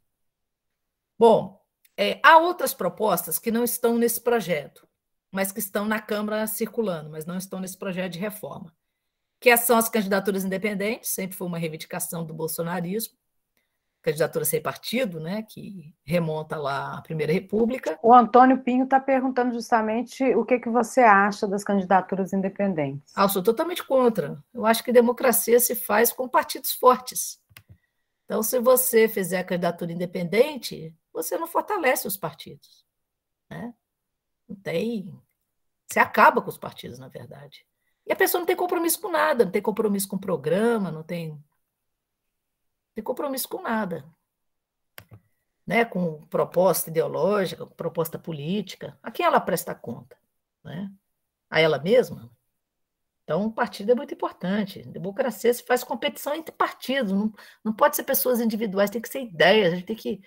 Speaker 2: Bom, há outras propostas que não estão nesse projeto, mas que estão na Câmara circulando, mas não estão nesse projeto de reforma, que são as candidaturas independentes, sempre foi uma reivindicação do bolsonarismo, candidatura sem partido, né, que remonta lá à Primeira República.
Speaker 1: O Antônio Pinho está perguntando justamente o que você acha das candidaturas independentes.
Speaker 2: Eu sou totalmente contra. Eu acho que democracia se faz com partidos fortes. Então, se você fizer a candidatura independente, você não fortalece os partidos, né? Não tem... Você acaba com os partidos, na verdade. E a pessoa não tem compromisso com nada, não tem compromisso com o programa, não tem compromisso com nada, né? Com proposta ideológica, com proposta política. A quem ela presta conta, né? A ela mesma? Então, o partido é muito importante. Democracia se faz competição entre partidos, não pode ser pessoas individuais, tem que ser ideias, a gente tem que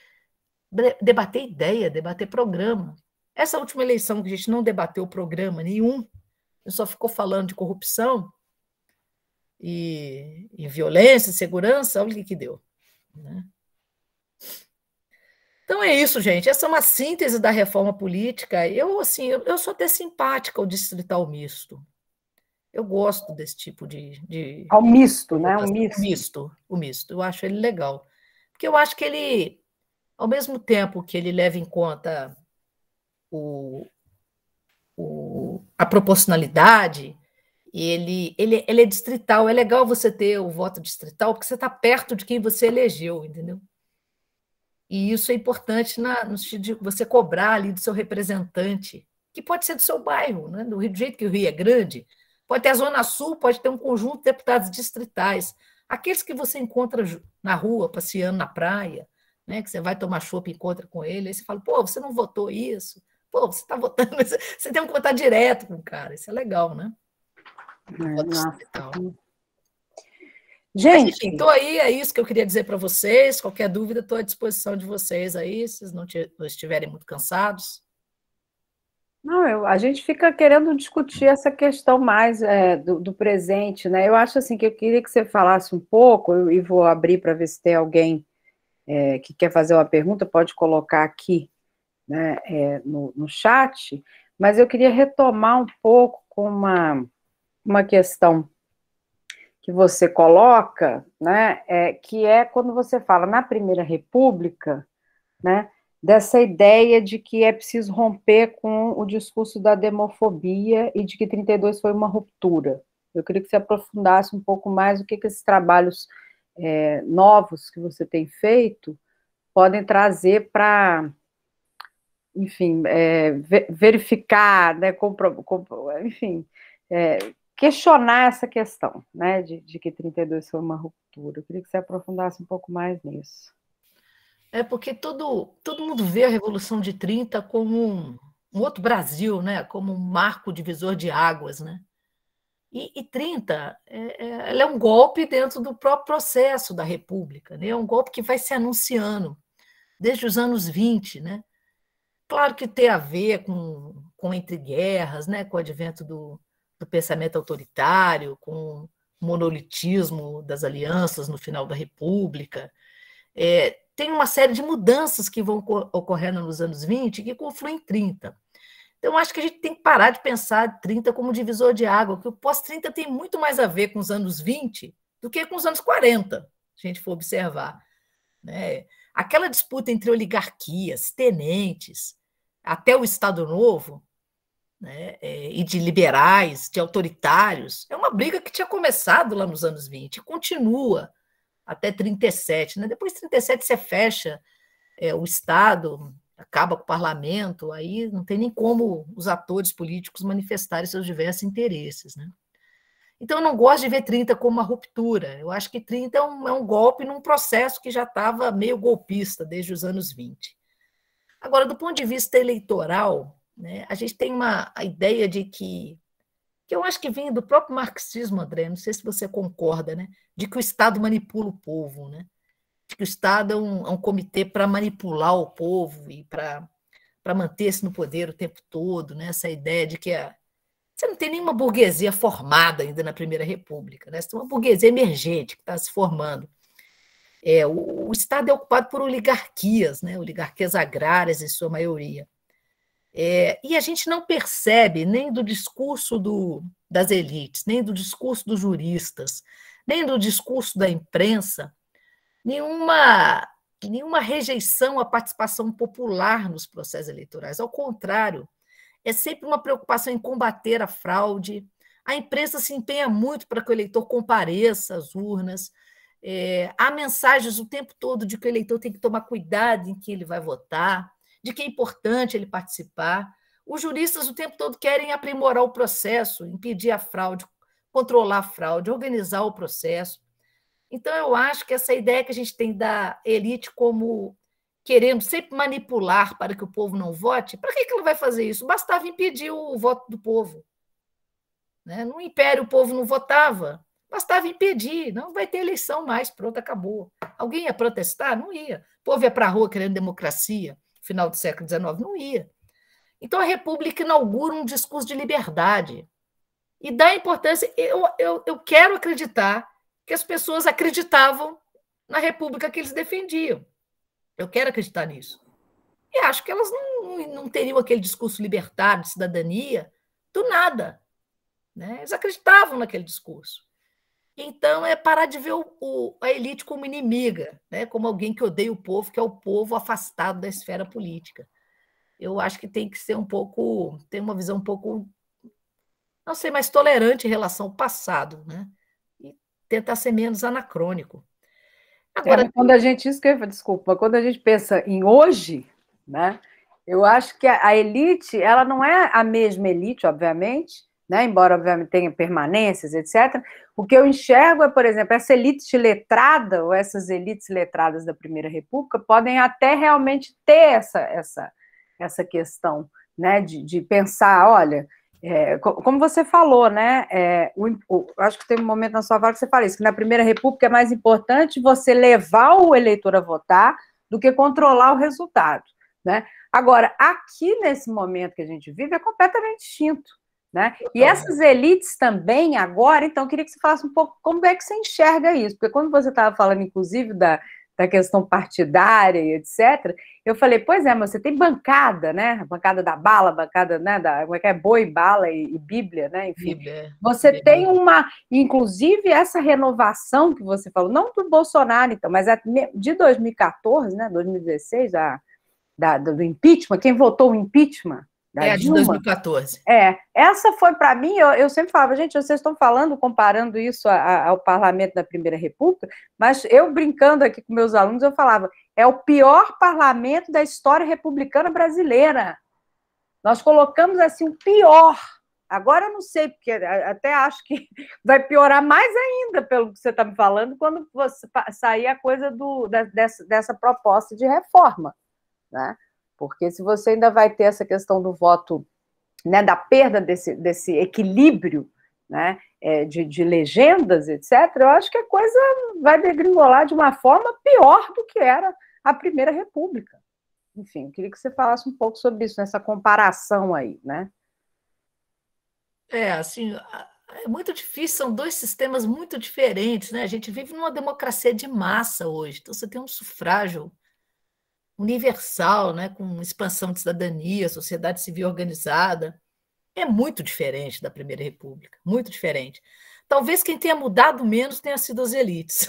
Speaker 2: debater ideia, debater programa. Essa última eleição que a gente não debateu programa nenhum, só ficou falando de corrupção e violência, e segurança, olha o que deu, né? Então é isso, gente. Essa é uma síntese da reforma política. Eu sou até simpática ao distrital misto. Eu gosto desse tipo de
Speaker 1: ao misto, né? O
Speaker 2: misto. Eu acho ele legal. Porque eu acho que ele, ao mesmo tempo que ele leva em conta a proporcionalidade, ele é distrital. É legal você ter o voto distrital, porque você está perto de quem você elegeu, entendeu? E isso é importante no sentido de você cobrar ali do seu representante, que pode ser do seu bairro, né? Do jeito que o Rio é grande, pode ter a Zona Sul, pode ter um conjunto de deputados distritais, aqueles que você encontra na rua, passeando na praia, né? Que você vai tomar chopp e encontra com ele, aí você fala, pô, você não votou isso? Pô, você está votando, você tem que votar direto com o cara, isso é legal, né?
Speaker 1: Gente,
Speaker 2: mas, enfim, estou aí, é isso que eu queria dizer para vocês. Qualquer dúvida, estou à disposição de vocês aí, se vocês não estiverem muito cansados.
Speaker 1: Não, a gente fica querendo discutir essa questão mais do presente, né? Eu acho assim que eu queria que você falasse um pouco, e vou abrir para ver se tem alguém que quer fazer uma pergunta, pode colocar aqui, né, no chat, mas eu queria retomar um pouco com uma questão que você coloca, né, que é quando você fala na Primeira República, né, dessa ideia de que é preciso romper com o discurso da demofobia e de que 32 foi uma ruptura. Eu queria que você aprofundasse um pouco mais o que esses trabalhos novos que você tem feito podem trazer para, enfim, verificar, né, enfim, questionar essa questão, né, de que 32 foi uma ruptura. Eu queria que você aprofundasse um pouco mais nisso.
Speaker 2: Porque todo mundo vê a Revolução de 30 como um outro Brasil, né? Como um marco divisor de águas, né? E 30 ela é um golpe dentro do próprio processo da República, né? É um golpe que vai se anunciando desde os anos 20, né? Claro que tem a ver com entre guerras, né? Com o advento do pensamento autoritário, com monolitismo das alianças no final da República. Tem uma série de mudanças que vão ocorrendo nos anos 20 que confluem em 30. Então, acho que a gente tem que parar de pensar 30 como divisor de água, porque o pós-30 tem muito mais a ver com os anos 20 do que com os anos 40, se a gente for observar, né? Aquela disputa entre oligarquias, tenentes, até o Estado Novo, né, e de liberais, de autoritários, é uma briga que tinha começado lá nos anos 20 e continua até 37. Né? Depois de 37 você fecha o Estado, acaba com o parlamento, aí não tem nem como os atores políticos manifestarem seus diversos interesses. Né? Então, eu não gosto de ver 30 como uma ruptura. Eu acho que 30 é um golpe num processo que já estava meio golpista desde os anos 20. Agora, do ponto de vista eleitoral, né, a gente tem a ideia de que eu acho que vem do próprio marxismo, André, não sei se você concorda, né, de que o Estado manipula o povo, né, de que o Estado é um comitê para manipular o povo e para manter-se no poder o tempo todo, né, essa ideia de que você não tem nenhuma burguesia formada ainda na Primeira República, né? Você tem uma burguesia emergente que está se formando. O Estado é ocupado por oligarquias, né? Oligarquias agrárias, em sua maioria. E a gente não percebe nem do discurso das elites, nem do discurso dos juristas, nem do discurso da imprensa, nenhuma rejeição à participação popular nos processos eleitorais. Ao contrário, é sempre uma preocupação em combater a fraude. A imprensa se empenha muito para que o eleitor compareça às urnas. Há mensagens o tempo todo de que o eleitor tem que tomar cuidado em que ele vai votar, de que é importante ele participar. Os juristas o tempo todo querem aprimorar o processo, impedir a fraude, controlar a fraude, organizar o processo. Então, eu acho que essa ideia que a gente tem da elite como querendo sempre manipular para que o povo não vote, para que ela vai fazer isso? Bastava impedir o voto do povo. Né? No Império, o povo não votava, bastava impedir, não vai ter eleição mais, pronto, acabou. Alguém ia protestar? Não ia. O povo ia para a rua querendo democracia, no final do século XIX, não ia. Então, a República inaugura um discurso de liberdade e dá importância. Eu quero acreditar que as pessoas acreditavam na República que eles defendiam. Eu quero acreditar nisso. E acho que elas não teriam aquele discurso libertário de cidadania do nada. Né? Eles acreditavam naquele discurso. Então, é parar de ver a elite como inimiga, né? Como alguém que odeia o povo, que é o povo afastado da esfera política. Eu acho que tem que ser tem uma visão um pouco, não sei, mais tolerante em relação ao passado, né? E tentar ser menos anacrônico.
Speaker 1: Agora, quando a gente, desculpa, quando a gente pensa em hoje, né, eu acho que a elite, ela não é a mesma elite, obviamente, né, embora, obviamente, tenha permanências, etc. O que eu enxergo é, por exemplo, essa elite letrada, ou essas elites letradas da Primeira República, podem até realmente ter essa questão, né, de pensar, olha... como você falou, né? Acho que teve um momento na sua fala que você fala isso, que na Primeira República é mais importante você levar o eleitor a votar do que controlar o resultado, né? Agora, aqui nesse momento que a gente vive é completamente distinto, né? E essas elites também agora, então, eu queria que você falasse um pouco como é que você enxerga isso, porque quando você estava falando, inclusive, da questão partidária e etc., eu falei, pois é, mas você tem bancada, né? A bancada da bala, bancada, né, como é que é? Boi, bala e Bíblia, né? Enfim, você tem inclusive, essa renovação que você falou, não do Bolsonaro, então, mas de 2014, né? 2016, do impeachment, quem votou o impeachment?
Speaker 2: De
Speaker 1: Dilma.
Speaker 2: 2014.
Speaker 1: Essa foi, para mim, eu sempre falava, gente, vocês estão comparando isso ao parlamento da Primeira República, mas eu brincando aqui com meus alunos, eu falava, é o pior parlamento da história republicana brasileira. Nós colocamos, assim, o pior. Agora eu não sei, porque até acho que vai piorar mais ainda, pelo que você está me falando, quando sair a coisa dessa proposta de reforma, né? Porque se você ainda vai ter essa questão do voto, né, da perda desse equilíbrio, né, de legendas, etc., eu acho que a coisa vai degringolar de uma forma pior do que era a Primeira República. Enfim, eu queria que você falasse um pouco sobre isso, nessa comparação aí, né?
Speaker 2: Assim, É muito difícil, são dois sistemas muito diferentes, né? A gente vive numa democracia de massa hoje, então você tem um sufrágio universal, né? Com expansão de cidadania, sociedade civil organizada. É muito diferente da Primeira República, muito diferente. Talvez quem tenha mudado menos tenha sido as elites.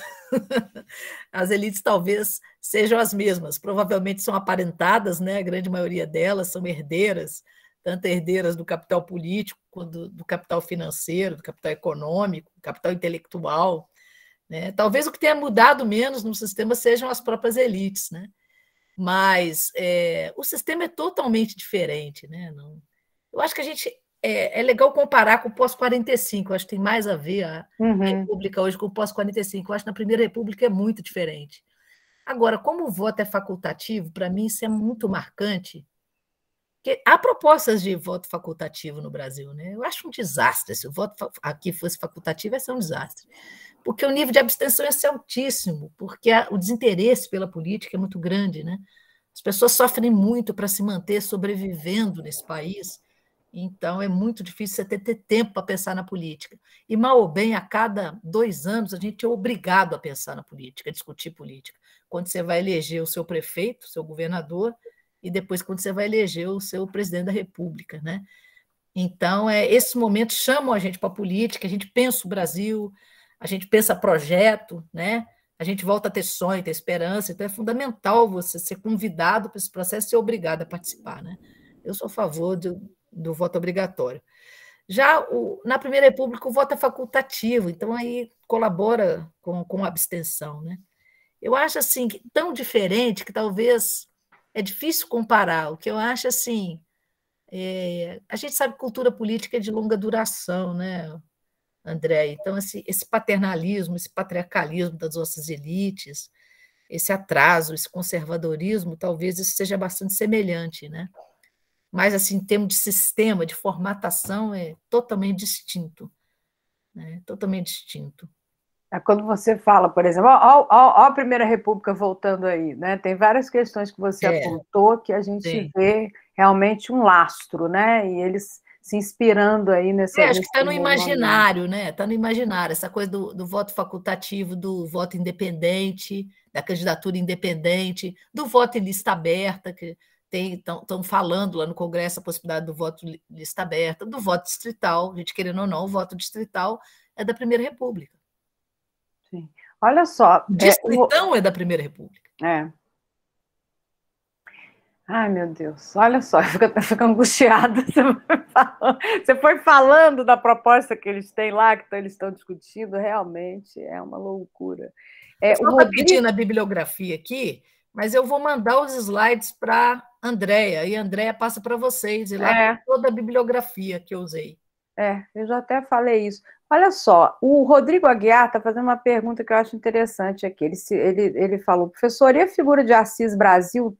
Speaker 2: As elites talvez sejam as mesmas, provavelmente são aparentadas, né? A grande maioria delas são herdeiras, tanto herdeiras do capital político, quanto do capital financeiro, do capital econômico, do capital intelectual, né? Talvez o que tenha mudado menos no sistema sejam as próprias elites, né? Mas o sistema é totalmente diferente, né? Não, eu acho que a gente é legal comparar com o pós-45, eu acho que tem mais a ver a República hoje com o pós-45. Eu acho que na Primeira República é muito diferente. Agora, como o voto é facultativo, para mim isso é muito marcante, porque há propostas de voto facultativo no Brasil, né? Eu acho um desastre. Se o voto aqui fosse facultativo, ia ser um desastre. Porque o nível de abstenção ia ser altíssimo, porque o desinteresse pela política é muito grande, né? As pessoas sofrem muito para se manter sobrevivendo nesse país, então é muito difícil você ter tempo para pensar na política. E, mal ou bem, a cada 2 anos, a gente é obrigado a pensar na política, a discutir política. Quando você vai eleger o seu prefeito, o seu governador, e depois quando você vai eleger o seu presidente da República, né? Então, esses momentos chamam a gente para a política, a gente pensa o Brasil, a gente pensa projeto, né? A gente volta a ter sonho, ter esperança, então é fundamental você ser convidado para esse processo e ser obrigado a participar, né? Eu sou a favor do voto obrigatório. Já na Primeira República, o voto é facultativo, então aí colabora com a abstenção, né? Eu acho assim, tão diferente que talvez é difícil comparar. O que eu acho assim, a gente sabe que cultura política é de longa duração, né, André? Então, esse paternalismo, esse patriarcalismo das nossas elites, esse atraso, esse conservadorismo, talvez isso seja bastante semelhante, né? Mas, assim, em termos de sistema, de formatação, é totalmente distinto, né? Totalmente distinto.
Speaker 1: Quando você fala, por exemplo, ó a Primeira República voltando aí, né? Tem várias questões que você apontou que a gente vê realmente um lastro, né? E eles se inspirando aí nesse.
Speaker 2: Acho que está no imaginário, né? Está no imaginário, essa coisa do voto facultativo, do voto independente, da candidatura independente, do voto em lista aberta, que estão falando lá no Congresso a possibilidade do voto em lista aberta, do voto distrital, a gente querendo ou não, o voto distrital é da Primeira República.
Speaker 1: Sim. Olha só.
Speaker 2: O distritão é da Primeira República.
Speaker 1: Ai, meu Deus, olha só, eu fico angustiada. Você foi falando da proposta que eles têm lá, que eles estão discutindo, realmente é uma loucura.
Speaker 2: Eu estou pedindo a bibliografia aqui, mas eu vou mandar os slides para a Andréia, e a Andréia passa para vocês, e lá tem toda a bibliografia que eu usei.
Speaker 1: Eu já até falei isso. Olha só, o Rodrigo Aguiar está fazendo uma pergunta que eu acho interessante aqui. Ele falou, professor, e a figura de Assis Brasil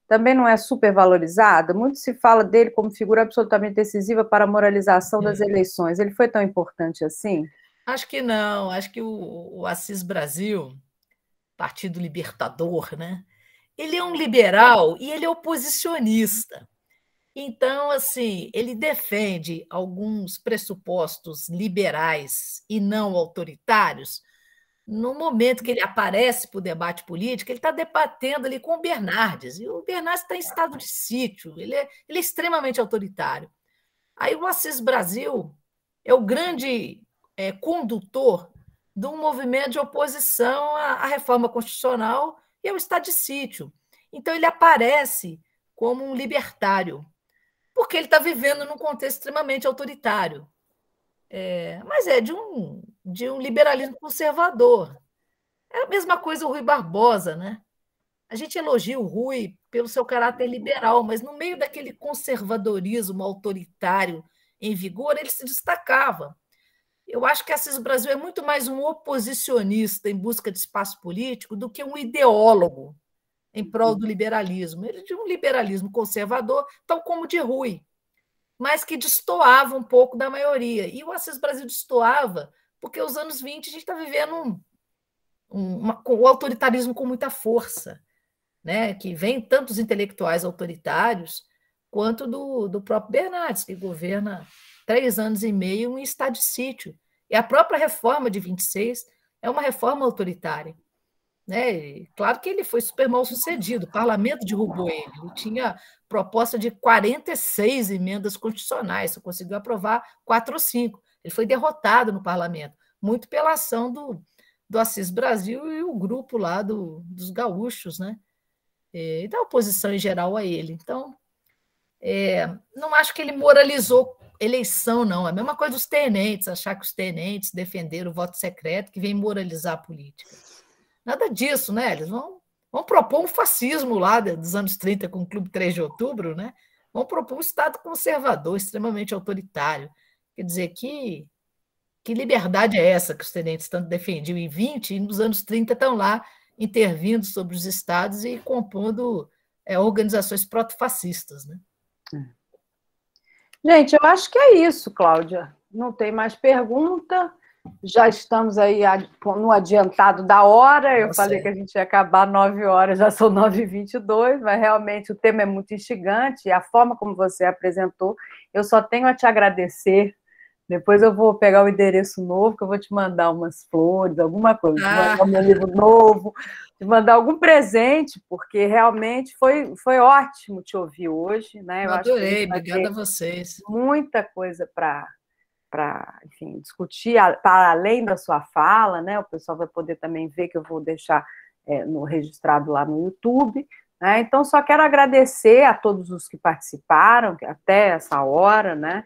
Speaker 1: também não é supervalorizada? Muito se fala dele como figura absolutamente decisiva para a moralização das eleições. Ele foi tão importante assim?
Speaker 2: Acho que não. Acho que o Assis Brasil, Partido Libertador, né? Ele é um liberal e ele é oposicionista. Então, assim, ele defende alguns pressupostos liberais e não autoritários. No momento que ele aparece para o debate político, ele está debatendo ali com o Bernardes, e o Bernardes está em estado de sítio, ele é extremamente autoritário. Aí o Assis Brasil é o grande condutor de um movimento de oposição à reforma constitucional e ao estado de sítio. Então, ele aparece como um libertário, porque ele está vivendo num contexto extremamente autoritário. Mas é de um liberalismo conservador. É a mesma coisa o Rui Barbosa, né? A gente elogia o Rui pelo seu caráter liberal, mas no meio daquele conservadorismo autoritário em vigor, ele se destacava. Eu acho que Assis Brasil é muito mais um oposicionista em busca de espaço político do que um ideólogo em prol do liberalismo. Ele é de um liberalismo conservador, tal como o de Rui, mas que destoava um pouco da maioria. E o Assis Brasil destoava porque os anos 20 a gente está vivendo o autoritarismo com muita força, né? Que vem tanto dos intelectuais autoritários quanto do próprio Bernardes, que governa 3 anos e meio em estado de sítio. E a própria reforma de 26 é uma reforma autoritária. Né? E claro que ele foi super mal sucedido, o parlamento derrubou ele. Ele tinha proposta de 46 emendas constitucionais, só conseguiu aprovar 4 ou 5. Ele foi derrotado no parlamento, muito pela ação do Assis Brasil e o grupo lá dos gaúchos, né? E da oposição em geral a ele. Então, não acho que ele moralizou eleição, não. É a mesma coisa dos tenentes, achar que os tenentes defenderam o voto secreto, que vem moralizar a política. Nada disso, né? Eles vão propor um fascismo lá dos anos 30 com o Clube 3 de Outubro, né? Vão propor um Estado conservador, extremamente autoritário. Quer dizer, que liberdade é essa que os tenentes tanto defendiam em 20 e nos anos 30 estão lá intervindo sobre os estados e compondo organizações protofascistas, né?
Speaker 1: Gente, eu acho que é isso, Cláudia. Não tem mais pergunta. Já estamos aí no adiantado da hora. Eu falei que a gente ia acabar 9 horas, já são 9h22, mas realmente o tema é muito instigante e a forma como você apresentou, eu só tenho a te agradecer. Depois eu vou pegar o endereço novo, que eu vou te mandar umas flores, alguma coisa, te mandar o meu livro novo, te mandar algum presente, porque realmente foi ótimo te ouvir hoje, né?
Speaker 2: Eu adorei, obrigada a vocês.
Speaker 1: Muita coisa para enfim, discutir para além da sua fala, né? O pessoal vai poder também ver que eu vou deixar registrado lá no YouTube, né? Então, só quero agradecer a todos os que participaram até essa hora, né?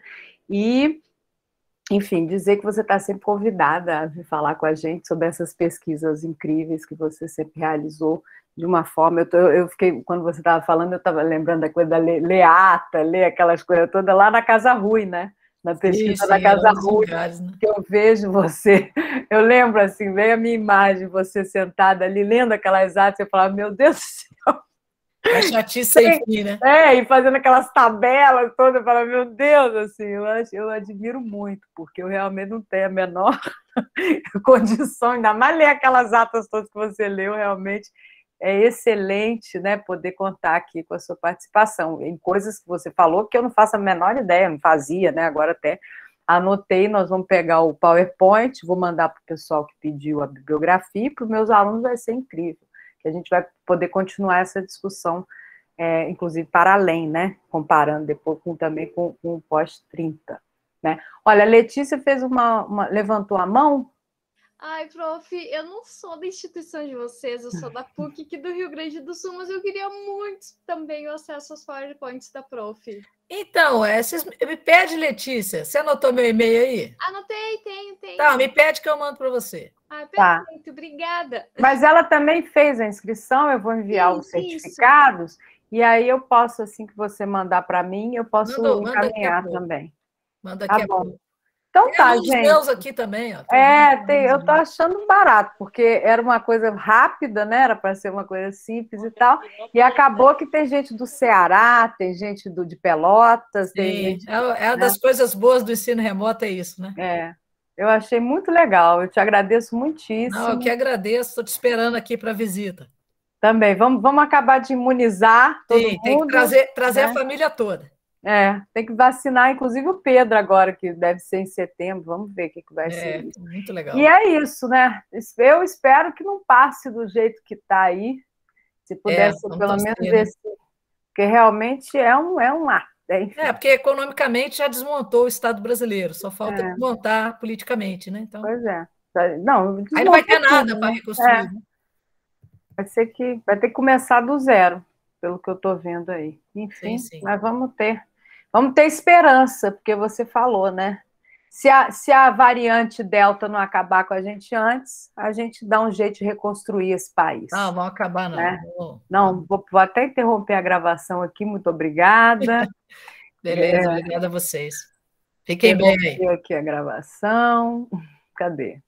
Speaker 1: E, enfim, dizer que você está sempre convidada a vir falar com a gente sobre essas pesquisas incríveis que você sempre realizou de uma forma... Eu fiquei, quando você estava falando, eu estava lembrando da coisa da ler ata, ler aquelas coisas todas lá na Casa Rui, né? Na pesquisa da Casa Rui, né? Que eu vejo você, eu lembro assim, veio a minha imagem, você sentada ali, lendo aquelas atas, eu falava, meu Deus do céu.
Speaker 2: É chatice sem fim, né?
Speaker 1: E fazendo aquelas tabelas todas, eu falava, meu Deus, assim, eu admiro muito, porque eu realmente não tenho a menor condição, ainda mais ler aquelas atas todas que você leu, realmente é excelente, né, poder contar aqui com a sua participação em coisas que você falou que eu não faço a menor ideia, não fazia, né, agora até anotei, nós vamos pegar o PowerPoint, vou mandar para o pessoal que pediu a bibliografia, e para os meus alunos vai ser incrível, que a gente vai poder continuar essa discussão, inclusive para além, né, comparando depois também com o pós-30, né. Olha, a Letícia fez levantou a mão.
Speaker 4: Ai, prof, eu não sou da instituição de vocês, eu sou da PUC aqui do Rio Grande do Sul, mas eu queria muito também o acesso aos PowerPoints da prof.
Speaker 2: Então, me pede, Letícia, você anotou meu e-mail aí?
Speaker 4: Anotei, tenho.
Speaker 2: Tá, me pede que eu mando para você.
Speaker 4: Ah, perfeito, tá. Obrigada.
Speaker 1: Mas ela também fez a inscrição, eu vou enviar os certificados, e aí eu posso, assim que você mandar para mim, eu posso encaminhar também.
Speaker 2: Manda aqui
Speaker 1: a pouco. Então tá, gente.
Speaker 2: Tem meus aqui também. Ó,
Speaker 1: eu tô achando barato, porque era uma coisa rápida, né? Era para ser uma coisa simples e tal, e acabou que tem gente do Ceará, tem gente de Pelotas.
Speaker 2: Sim,
Speaker 1: tem gente,
Speaker 2: uma das coisas boas do ensino remoto, é isso, né?
Speaker 1: Eu achei muito legal, eu te agradeço muitíssimo.
Speaker 2: Não, eu que agradeço, estou te esperando aqui para a visita.
Speaker 1: Também, vamos acabar de imunizar todo mundo.
Speaker 2: Tem que trazer a família toda.
Speaker 1: Tem que vacinar, inclusive o Pedro agora, que deve ser em setembro, vamos ver o que vai ser isso.
Speaker 2: Muito legal.
Speaker 1: E é isso, né? Eu espero que não passe do jeito que está aí, se pudesse pelo menos esse, porque realmente é um ato.
Speaker 2: Porque economicamente já desmontou o Estado brasileiro, só falta desmontar politicamente, né? Então,
Speaker 1: pois é. Não,
Speaker 2: aí não vai ter nada para reconstruir.
Speaker 1: Vai ser que vai ter que começar do zero, pelo que eu estou vendo aí. Enfim, sim. Mas vamos ter esperança, porque você falou, né? Se a variante Delta não acabar com a gente antes, a gente dá um jeito de reconstruir esse país.
Speaker 2: Não, vão acabar, não.
Speaker 1: Né? Não, vou até interromper a gravação aqui, muito obrigada.
Speaker 2: Beleza, obrigada a vocês. Fiquem bem aí.
Speaker 1: Aqui a gravação. Cadê?